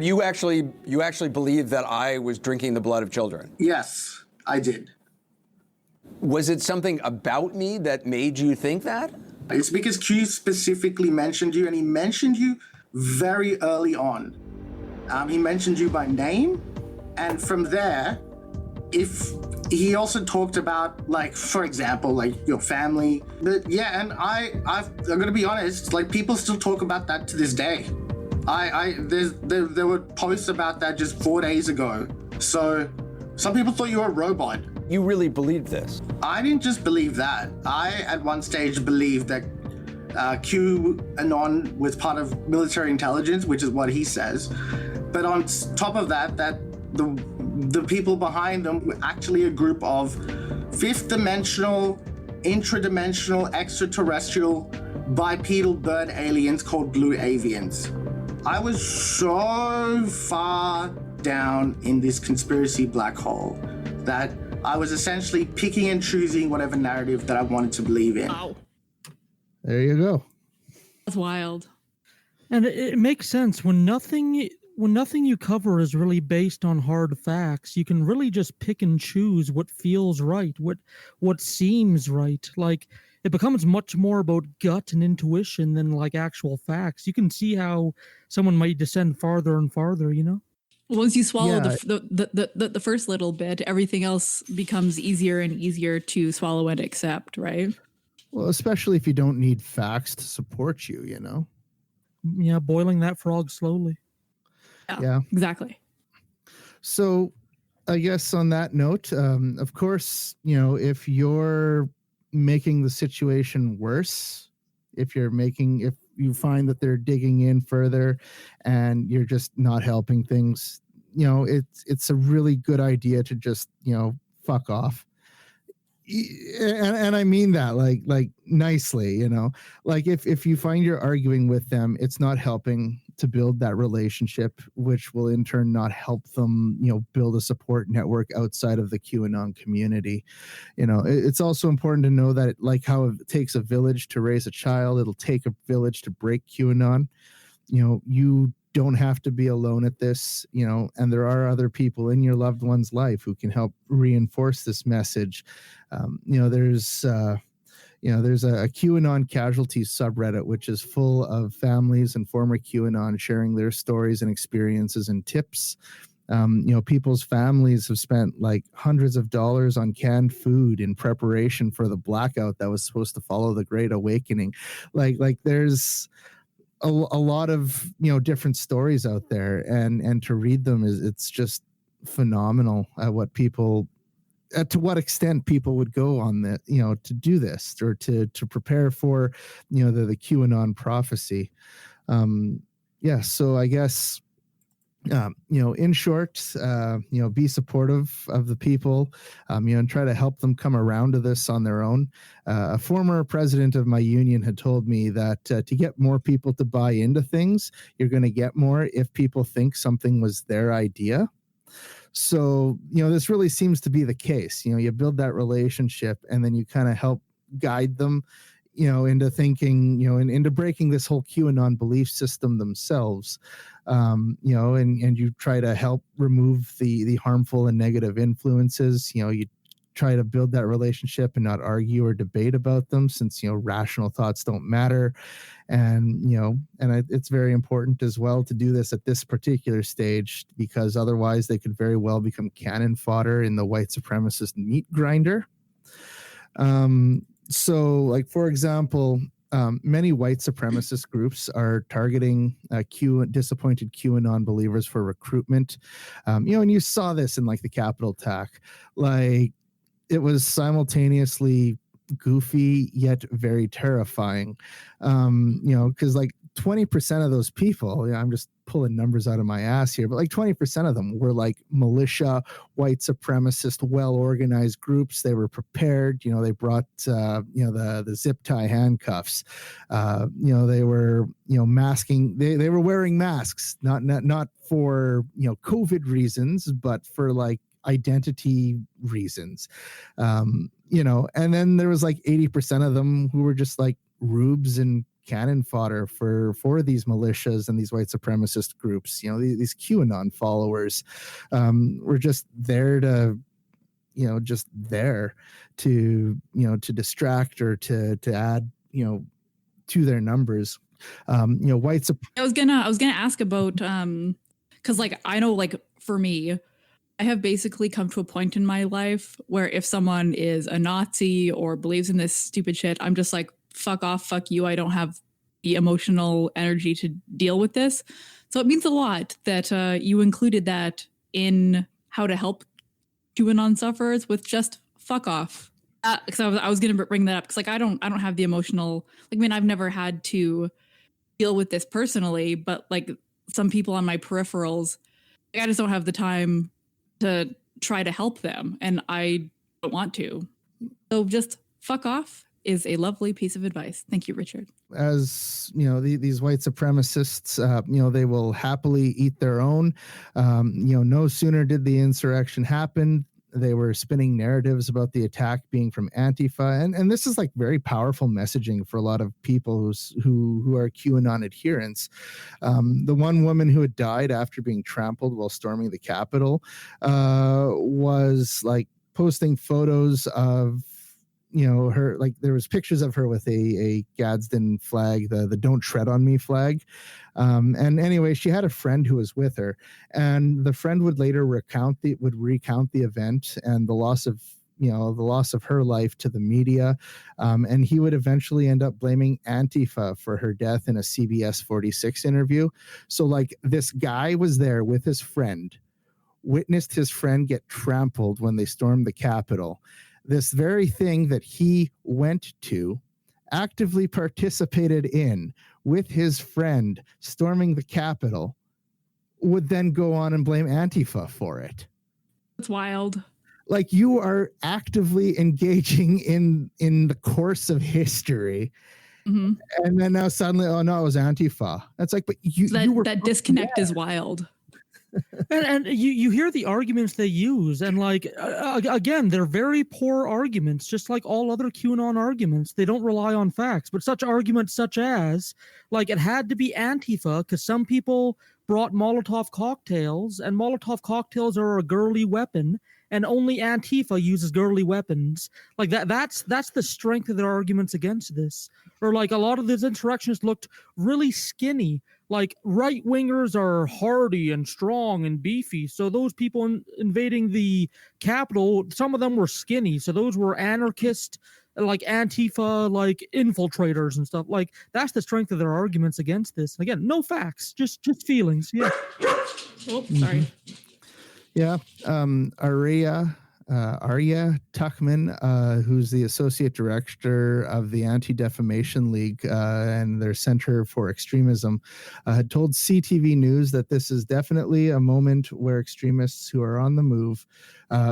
You actually believe that I was drinking the blood of children? Yes, I did. Was it something about me that made you think that? It's because Q specifically mentioned you, and he mentioned you very early on. He mentioned you by name, and from there, if he also talked about, like, for example, like your family. But yeah, and I'm gonna be honest, like people still talk about that to this day. There were posts about that just 4 days ago. So some people thought you were a robot. You really believed this? I didn't just believe that. I, at one stage, believed that QAnon was part of military intelligence, which is what he says. But on top of that the people behind them were actually a group of fifth dimensional, intradimensional, extraterrestrial, bipedal bird aliens called blue avians. I was so far down in this conspiracy black hole that I was essentially picking and choosing whatever narrative that I wanted to believe in. Wow. There you go. That's wild. And it makes sense when nothing you cover is really based on hard facts. You can really just pick and choose what feels right, what seems right. Like, it becomes much more about gut and intuition than like actual facts. You can see how someone might descend farther and farther, you know? Once you swallow the first little bit, everything else becomes easier and easier to swallow and accept, right? Well, especially if you don't need facts to support you, you know? Yeah, boiling that frog slowly. Yeah. Exactly. So I guess on that note, of course, you know, if you're making the situation worse, if you find that they're digging in further and you're just not helping things, you know, it's a really good idea to just, you know, fuck off. And I mean that like nicely, you know, like if you find you're arguing with them, it's not helping to build that relationship, which will in turn not help them, you know, build a support network outside of the QAnon community. You know, it's also important to know that like how it takes a village to raise a child, it'll take a village to break QAnon. You know, you don't have to be alone at this, you know, and there are other people in your loved one's life who can help reinforce this message. There's a QAnon casualties subreddit, which is full of families and former QAnon sharing their stories and experiences and tips. People's families have spent like hundreds of dollars on canned food in preparation for the blackout that was supposed to follow the Great Awakening. Like there's a lot of, you know, different stories out there, and to read them it's just phenomenal at what people, to what extent people would go on that, you know, to do this or to prepare for, you know, the QAnon prophecy. So I guess, in short, be supportive of the people, and try to help them come around to this on their own. A former president of my union had told me that to get more people to buy into things, you're going to get more if people think something was their idea. So, you know, this really seems to be the case. You know, you build that relationship and then you kind of help guide them, you know, into thinking, you know, and into breaking this whole QAnon belief system themselves, and you try to help remove the harmful and negative influences. You know, you try to build that relationship and not argue or debate about them, since, you know, rational thoughts don't matter. And, you know, it's very important as well to do this at this particular stage, because otherwise they could very well become cannon fodder in the white supremacist meat grinder. So, like, for example, many white supremacist groups are targeting disappointed QAnon believers for recruitment. And you saw this in, like, the Capitol attack. Like, it was simultaneously goofy yet very terrifying. Because like 20% of those people, I'm just pulling numbers out of my ass here, but like 20% of them were like militia, white supremacist, well-organized groups. They were prepared. You know, they brought the zip tie handcuffs. They were, you know, masking. They were wearing masks, not for, you know, COVID reasons, but for like identity reasons. And then there was like 80% of them who were just like rubes and cannon fodder for these militias and these white supremacist groups. You know, these QAnon followers were just there to, you know, to distract or to add, you know, to their numbers. White I was gonna ask about because like I know, like, for me, I have basically come to a point in my life where if someone is a Nazi or believes in this stupid shit, I'm just like, fuck off, fuck you. I don't have the emotional energy to deal with this. So it means a lot that you included that in how to help QAnon sufferers with just fuck off. Because I was going to bring that up because like I don't have the emotional, like, I mean, I've never had to deal with this personally, but like some people on my peripherals, like, I just don't have the time to try to help them, and I don't want to. So just fuck off is a lovely piece of advice. Thank you, Richard. As you know, these white supremacists, they will happily eat their own. No sooner did the insurrection happen, they were spinning narratives about the attack being from Antifa, and this is like very powerful messaging for a lot of people who are QAnon adherents. The one woman who had died after being trampled while storming the Capitol was like posting photos of her, like there was pictures of her with a Gadsden flag, the "Don't Tread on Me" flag. And anyway, she had a friend who was with her, and the friend would later recount the event and the loss of her life to the media. And he would eventually end up blaming Antifa for her death in a CBS 46 interview. So like this guy was there with his friend, witnessed his friend get trampled when they stormed the Capitol. This very thing that he went to, actively participated in with his friend storming the Capitol, would then go on and blame Antifa for it. It's wild. Like, you are actively engaging in the course of history. Mm-hmm. And then now suddenly, oh no, it was Antifa. That's like, but that disconnect is wild. And you hear the arguments they use, and like again, they're very poor arguments, just like all other QAnon arguments. They don't rely on facts, but such arguments such as like it had to be Antifa because some people brought Molotov cocktails, and Molotov cocktails are a girly weapon, and only Antifa uses girly weapons. Like that's the strength of their arguments against this. Or like a lot of these insurrectionists looked really skinny. Like right wingers are hardy and strong and beefy. So those people invading the Capitol, some of them were skinny. So those were anarchist, like Antifa, like infiltrators and stuff. Like that's the strength of their arguments against this. Again, no facts, just feelings. Yeah. Oh, sorry. Yeah. Arya Tuckman, who's the associate director of the Anti-Defamation League and their Center for Extremism, had told CTV News that this is definitely a moment where extremists who are on the move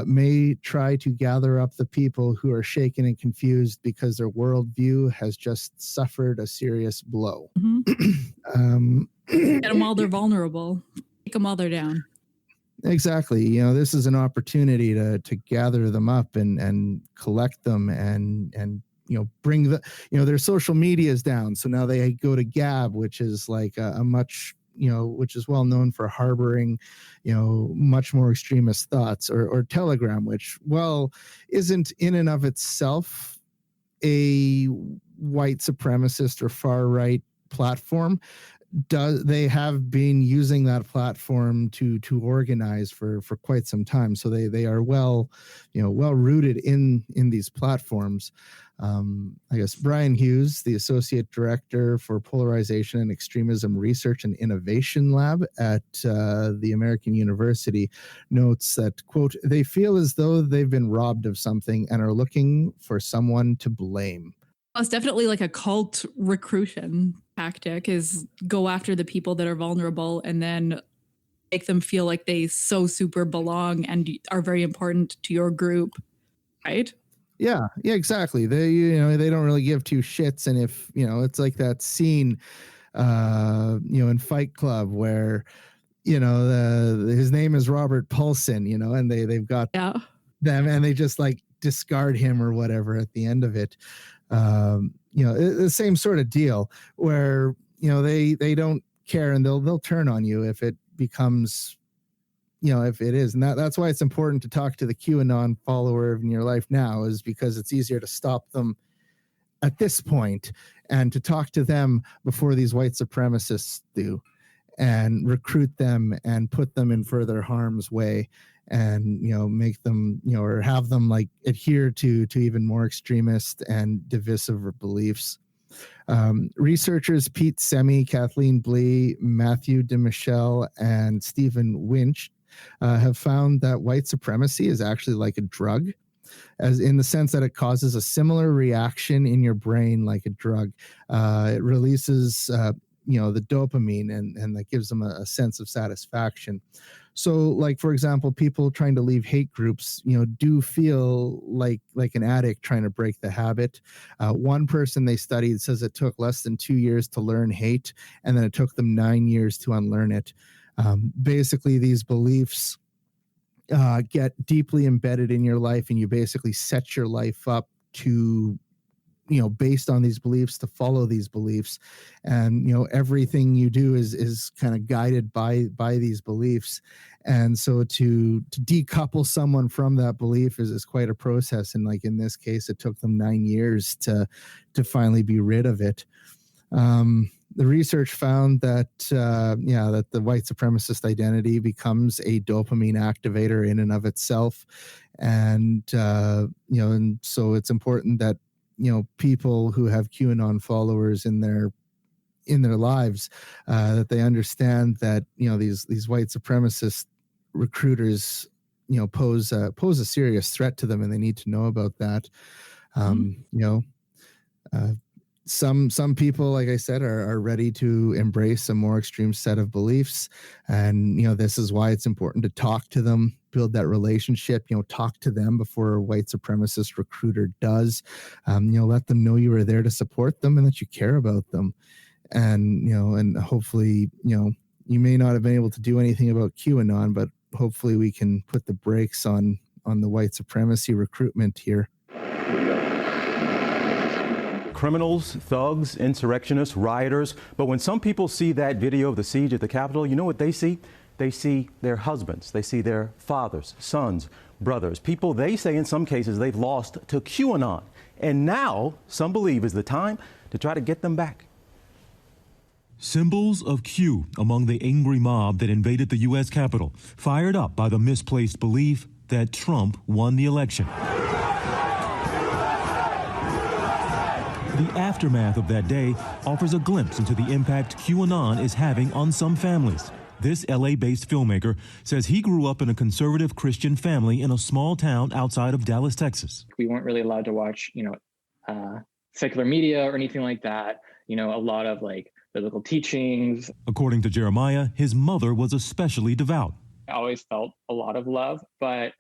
may try to gather up the people who are shaken and confused because their worldview has just suffered a serious blow. Mm-hmm. Get them while they're vulnerable. Take them while they're down. Exactly. This is an opportunity to gather them up and collect them and bring their social media is down. So now they go to Gab, which is like a much, which is well known for harboring, much more extremist thoughts, or Telegram, which, well, isn't in and of itself a white supremacist or far right platform. They have been using that platform to organize for quite some time, so they are well rooted in these platforms. I guess Brian Hughes, the associate director for Polarization and Extremism Research and Innovation Lab at the American University, notes that, quote, they feel as though they've been robbed of something and are looking for someone to blame. Well, it's definitely like a cult recruitment tactic, is go after the people that are vulnerable and then make them feel like they so super belong and are very important to your group, right? Yeah, exactly. They don't really give two shits, and if it's like that scene, in Fight Club where his name is Robert Paulson, and they've got them and they just like discard him or whatever at the end of it. The same sort of deal where they don't care and they'll turn on you if it becomes if it is. And that's why it's important to talk to the QAnon follower in your life now, is because it's easier to stop them at this point and to talk to them before these white supremacists do, and recruit them and put them in further harm's way, and make them or have them like adhere to even more extremist and divisive beliefs. Researchers Pete Semi, Kathleen Blee, Matthew DeMichelle, and Stephen Winch have found that white supremacy is actually like a drug. as in the sense that it causes a similar reaction in your brain like a drug. It releases the dopamine, and that gives them a sense of satisfaction. So, like, for example, people trying to leave hate groups, do feel like an addict trying to break the habit. One person they studied says it took less than 2 years to learn hate, and then it took them 9 years to unlearn it. Basically, these beliefs get deeply embedded in your life, and you basically set your life up to, based on these beliefs, to follow these beliefs. And, everything you do is kind of guided by these beliefs. And so to decouple someone from that belief is quite a process. And like in this case, it took them 9 years to finally be rid of it. The research found that that the white supremacist identity becomes a dopamine activator in and of itself, and and so it's important that people who have QAnon followers in their lives, that they understand that these white supremacist recruiters pose a serious threat to them, and they need to know about that. Some people, like I said, are ready to embrace a more extreme set of beliefs. And, this is why it's important to talk to them, build that relationship, talk to them before a white supremacist recruiter does. Let them know you are there to support them and that you care about them. And, and hopefully, you may not have been able to do anything about QAnon, but hopefully we can put the brakes on the white supremacy recruitment here. Criminals, thugs, insurrectionists, rioters. But when some people see that video of the siege at the Capitol, you know what they see? They see their husbands. They see their fathers, sons, brothers, people they say in some cases they've lost to QAnon. And now some believe is the time to try to get them back. Symbols of Q among the angry mob that invaded the U.S. Capitol, fired up by the misplaced belief that Trump won the election. The aftermath of that day offers a glimpse into the impact QAnon is having on some families. This LA-based filmmaker says he grew up in a conservative Christian family in a small town outside of Dallas, Texas. We weren't really allowed to watch, secular media or anything like that. A lot of biblical teachings. According to Jeremiah, his mother was especially devout. I always felt a lot of love, but,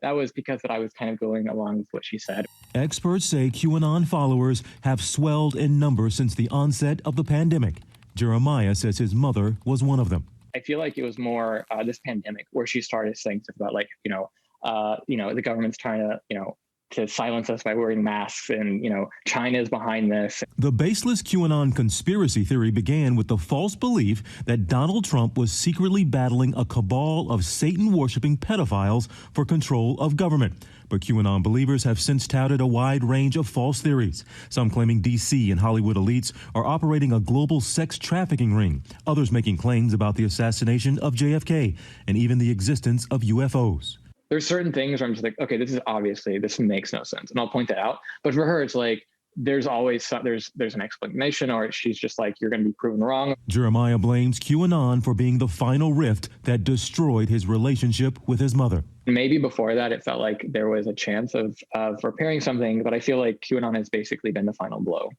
that was because I was kind of going along with what she said. Experts say QAnon followers have swelled in numbers since the onset of the pandemic. Jeremiah says his mother was one of them. I feel like it was more this pandemic where she started saying stuff about the government's trying to silence us by wearing masks, and China is behind this. The baseless QAnon conspiracy theory began with the false belief that Donald Trump was secretly battling a cabal of Satan-worshiping pedophiles for control of government. But QAnon believers have since touted a wide range of false theories, some claiming D.C. and Hollywood elites are operating a global sex trafficking ring, others making claims about the assassination of JFK and even the existence of UFOs. There's certain things where I'm just like, okay, this makes no sense, and I'll point that out. But for her, it's like there's always there's an explanation, or she's just like, you're going to be proven wrong. Jeremiah blames QAnon for being the final rift that destroyed his relationship with his mother. Maybe before that, it felt like there was a chance of repairing something, but I feel like QAnon has basically been the final blow.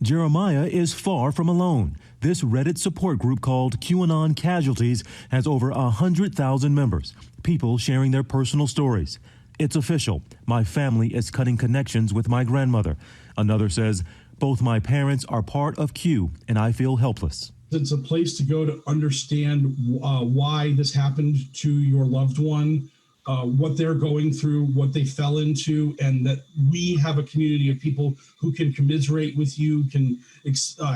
Jeremiah is far from alone. This Reddit support group called QAnon Casualties has over 100,000 members, people sharing their personal stories. It's official. My family is cutting connections with my grandmother. Another says, both my parents are part of Q, and I feel helpless. It's a place to go to understand why this happened to your loved one, what they're going through, what they fell into, and that we have a community of people who can commiserate with you, can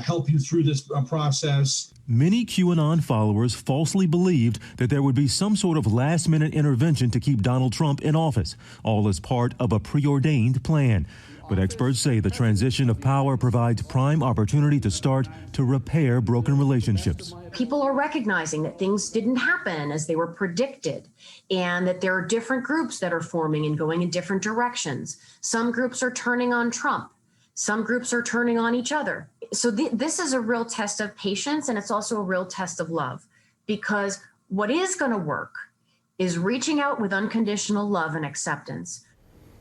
help you through this process. Many QAnon followers falsely believed that there would be some sort of last-minute intervention to keep Donald Trump in office, all as part of a preordained plan. But experts say the transition of power provides prime opportunity to start to repair broken relationships. People are recognizing that things didn't happen as they were predicted, and that there are different groups that are forming and going in different directions. Some groups are turning on Trump. Some groups are turning on each other. So this is a real test of patience, and it's also a real test of love, because what is going to work is reaching out with unconditional love and acceptance.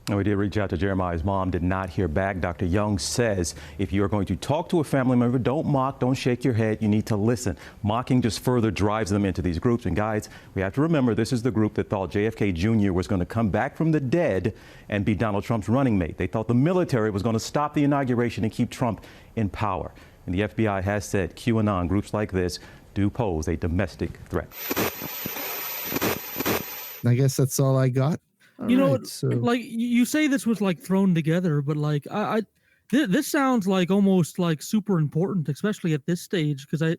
And we did reach out to Jeremiah's mom, did not hear back. Dr. Young says if you are going to talk to a family member, don't mock, don't shake your head. You need to listen. Mocking just further drives them into these groups. And guys, we have to remember this is the group that thought JFK Jr. was going to come back from the dead and be Donald Trump's running mate. They thought the military was going to stop the inauguration and keep Trump in power. And the FBI has said QAnon groups like this do pose a domestic threat. I guess that's all I got. You know, like you say this was like thrown together, but like this sounds like almost like super important, especially at this stage, because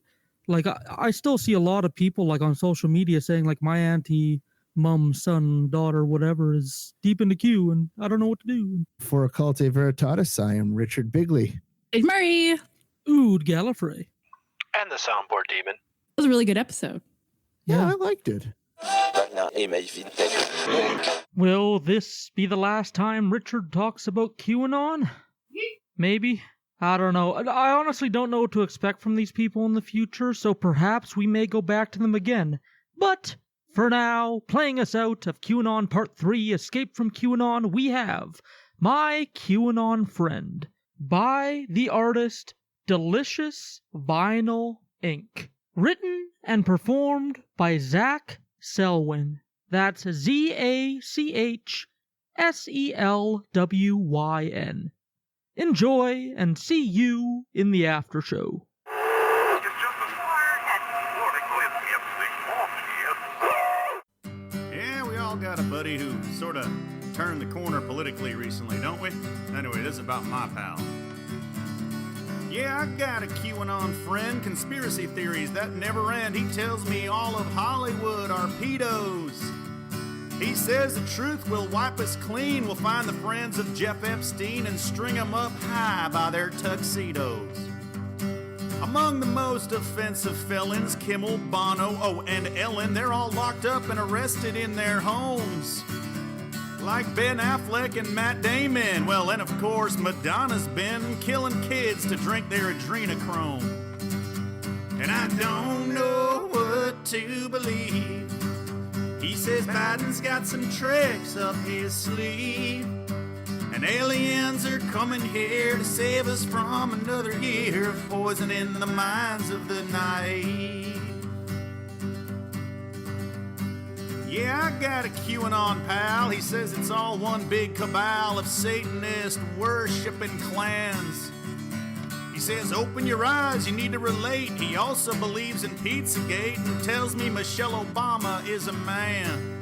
I still see a lot of people like on social media saying like my auntie, mom, son, daughter, whatever is deep in the queue and I don't know what to do. For Occultae Veritatis, I am Richard Bigley. Hey, Murray. Ood Gallifrey. And the soundboard demon. It was a really good episode. Yeah, I liked it. Will this be the last time Richard talks about QAnon? Maybe. I don't know. I honestly don't know what to expect from these people in the future, so perhaps we may go back to them again. But for now, playing us out of QAnon Part 3, Escape from QAnon, we have My QAnon Friend by the artist Delicious Vinyl Inc. Written and performed by Zach Selwyn. That's ZACHSELWYN. Enjoy and see you in the after show. Yeah, we all got a buddy who sort of turned the corner politically recently, don't we? Anyway, this is about my pal. Yeah, I got a QAnon friend, conspiracy theories that never end. He tells me all of Hollywood are pedos. He says the truth will wipe us clean. We'll find the friends of Jeff Epstein and string them up high by their tuxedos. Among the most offensive felons, Kimmel, Bono, and Ellen, they're all locked up and arrested in their homes. Like Ben Affleck and Matt Damon. Well, and of course, Madonna's been killing kids to drink their adrenochrome. And I don't know what to believe. He says Biden's got some tricks up his sleeve. And aliens are coming here to save us from another year of poisoning the minds of the naive. Yeah, I got a QAnon pal. He says it's all one big cabal of Satanist worshiping clans. He says, open your eyes, you need to relate. He also believes in Pizzagate and tells me Michelle Obama is a man.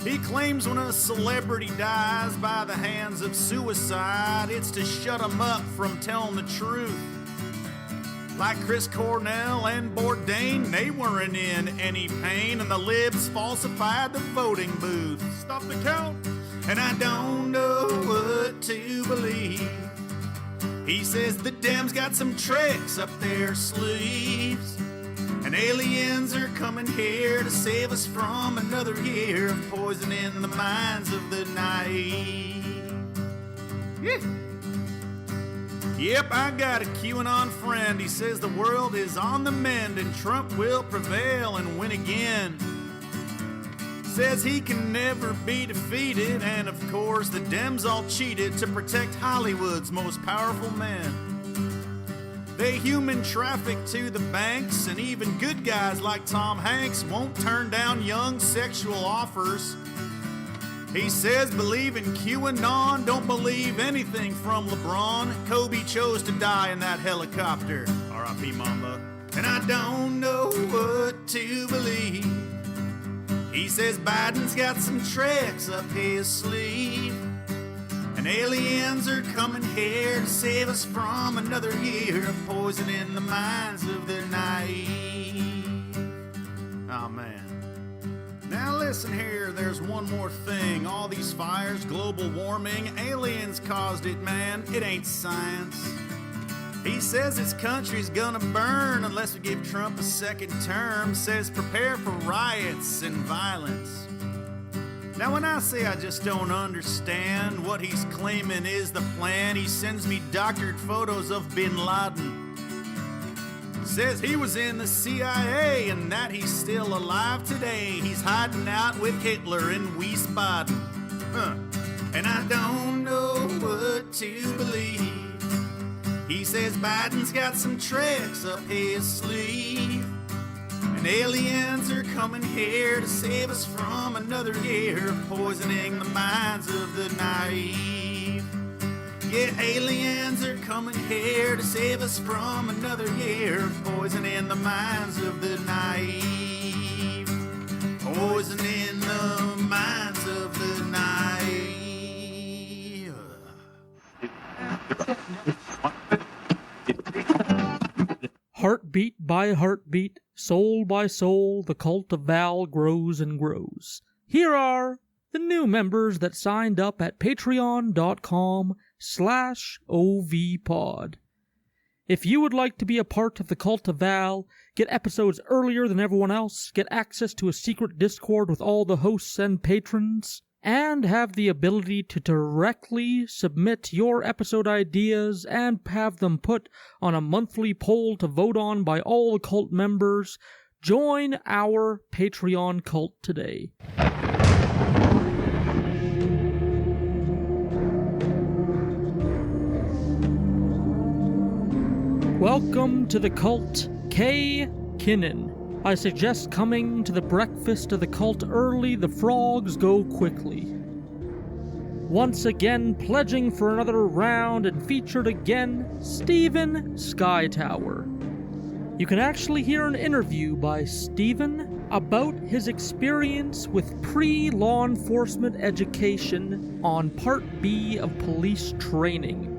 He claims when a celebrity dies by the hands of suicide, it's to shut him up from telling the truth. Like Chris Cornell and Bourdain, they weren't in any pain, and the libs falsified the voting booth. Stop the count, and I don't know what to believe. He says the Dems got some tricks up their sleeves, and aliens are coming here to save us from another year of poisoning the minds of the naive. Yeah. Yep, I got a QAnon friend. He says the world is on the mend and Trump will prevail and win again. Says he can never be defeated, and of course the Dems all cheated to protect Hollywood's most powerful men. They human traffic to the banks, and even good guys like Tom Hanks won't turn down young sexual offers. He says believe in QAnon, don't believe anything from LeBron. Kobe chose to die in that helicopter. R.I.P. Mamba. And I don't know what to believe. He says Biden's got some tricks up his sleeve, and aliens are coming here to save us from another year of poisoning the minds of the naive. Oh man. Now listen here, there's one more thing. All these fires, global warming, aliens caused it, man. It ain't science. He says his country's gonna burn unless we give Trump a second term. Says prepare for riots and violence. Now when I say I just don't understand what he's claiming is the plan, he sends me doctored photos of Bin Laden. Says he was in the CIA and that he's still alive today. He's hiding out with Hitler in Wiesbaden. and I don't know what to believe. He says Biden's got some tricks up his sleeve, and aliens are coming here to save us from another year of poisoning the minds of the naive. Yeah, aliens are coming here to save us from another year of poisoning the minds of the naive. Poisoning the minds of the naive. Heartbeat by heartbeat, soul by soul, the cult of Val grows and grows. Here are the new members that signed up at patreon.com/ovpod. If you would like to be a part of the cult of Val, get episodes earlier than everyone else, get access to a secret Discord with all the hosts and patrons, and have the ability to directly submit your episode ideas and have them put on a monthly poll to vote on by all the cult members, join our Patreon cult today. Welcome to the cult, Qanon. I suggest coming to the breakfast of the cult early, the frogs go quickly. Once again, pledging for another round and featured again, Stephen Skytower. You can actually hear an interview by Stephen about his experience with pre-law enforcement education on Part B of police training.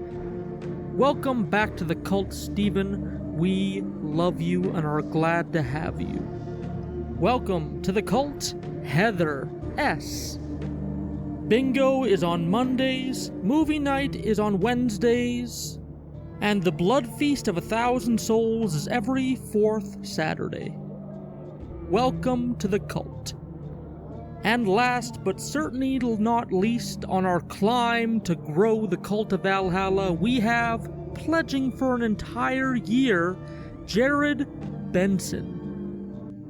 Welcome back to the cult, Stephen. We love you and are glad to have you. Welcome to the cult, Heather S. Bingo is on Mondays, movie night is on Wednesdays, and the Blood Feast of 1,000 Souls is every fourth Saturday. Welcome to the cult. And last but certainly not least on our climb to grow the cult of Valhalla, we have, pledging for an entire year, Jared Benson.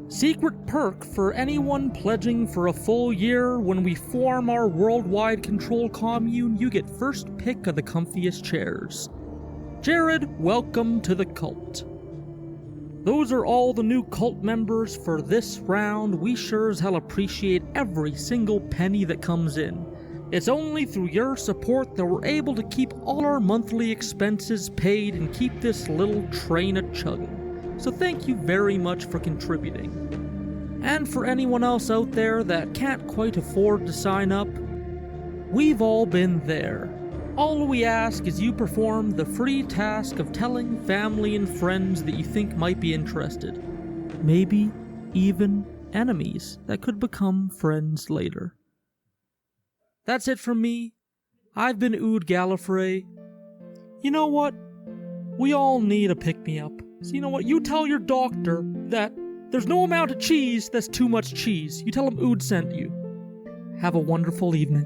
Secret perk for anyone pledging for a full year: when we form our worldwide control commune, you get first pick of the comfiest chairs. Jared, welcome to the cult. Those are all the new cult members for this round. We sure as hell appreciate every single penny that comes in. It's only through your support that we're able to keep all our monthly expenses paid and keep this little train a-chugging. So thank you very much for contributing. And for anyone else out there that can't quite afford to sign up, we've all been there. All we ask is you perform the free task of telling family and friends that you think might be interested. Maybe even enemies that could become friends later. That's it from me. I've been Ood Gallifrey. You know what? We all need a pick-me-up. So you know what? You tell your doctor that there's no amount of cheese that's too much cheese. You tell him Ood sent you. Have a wonderful evening.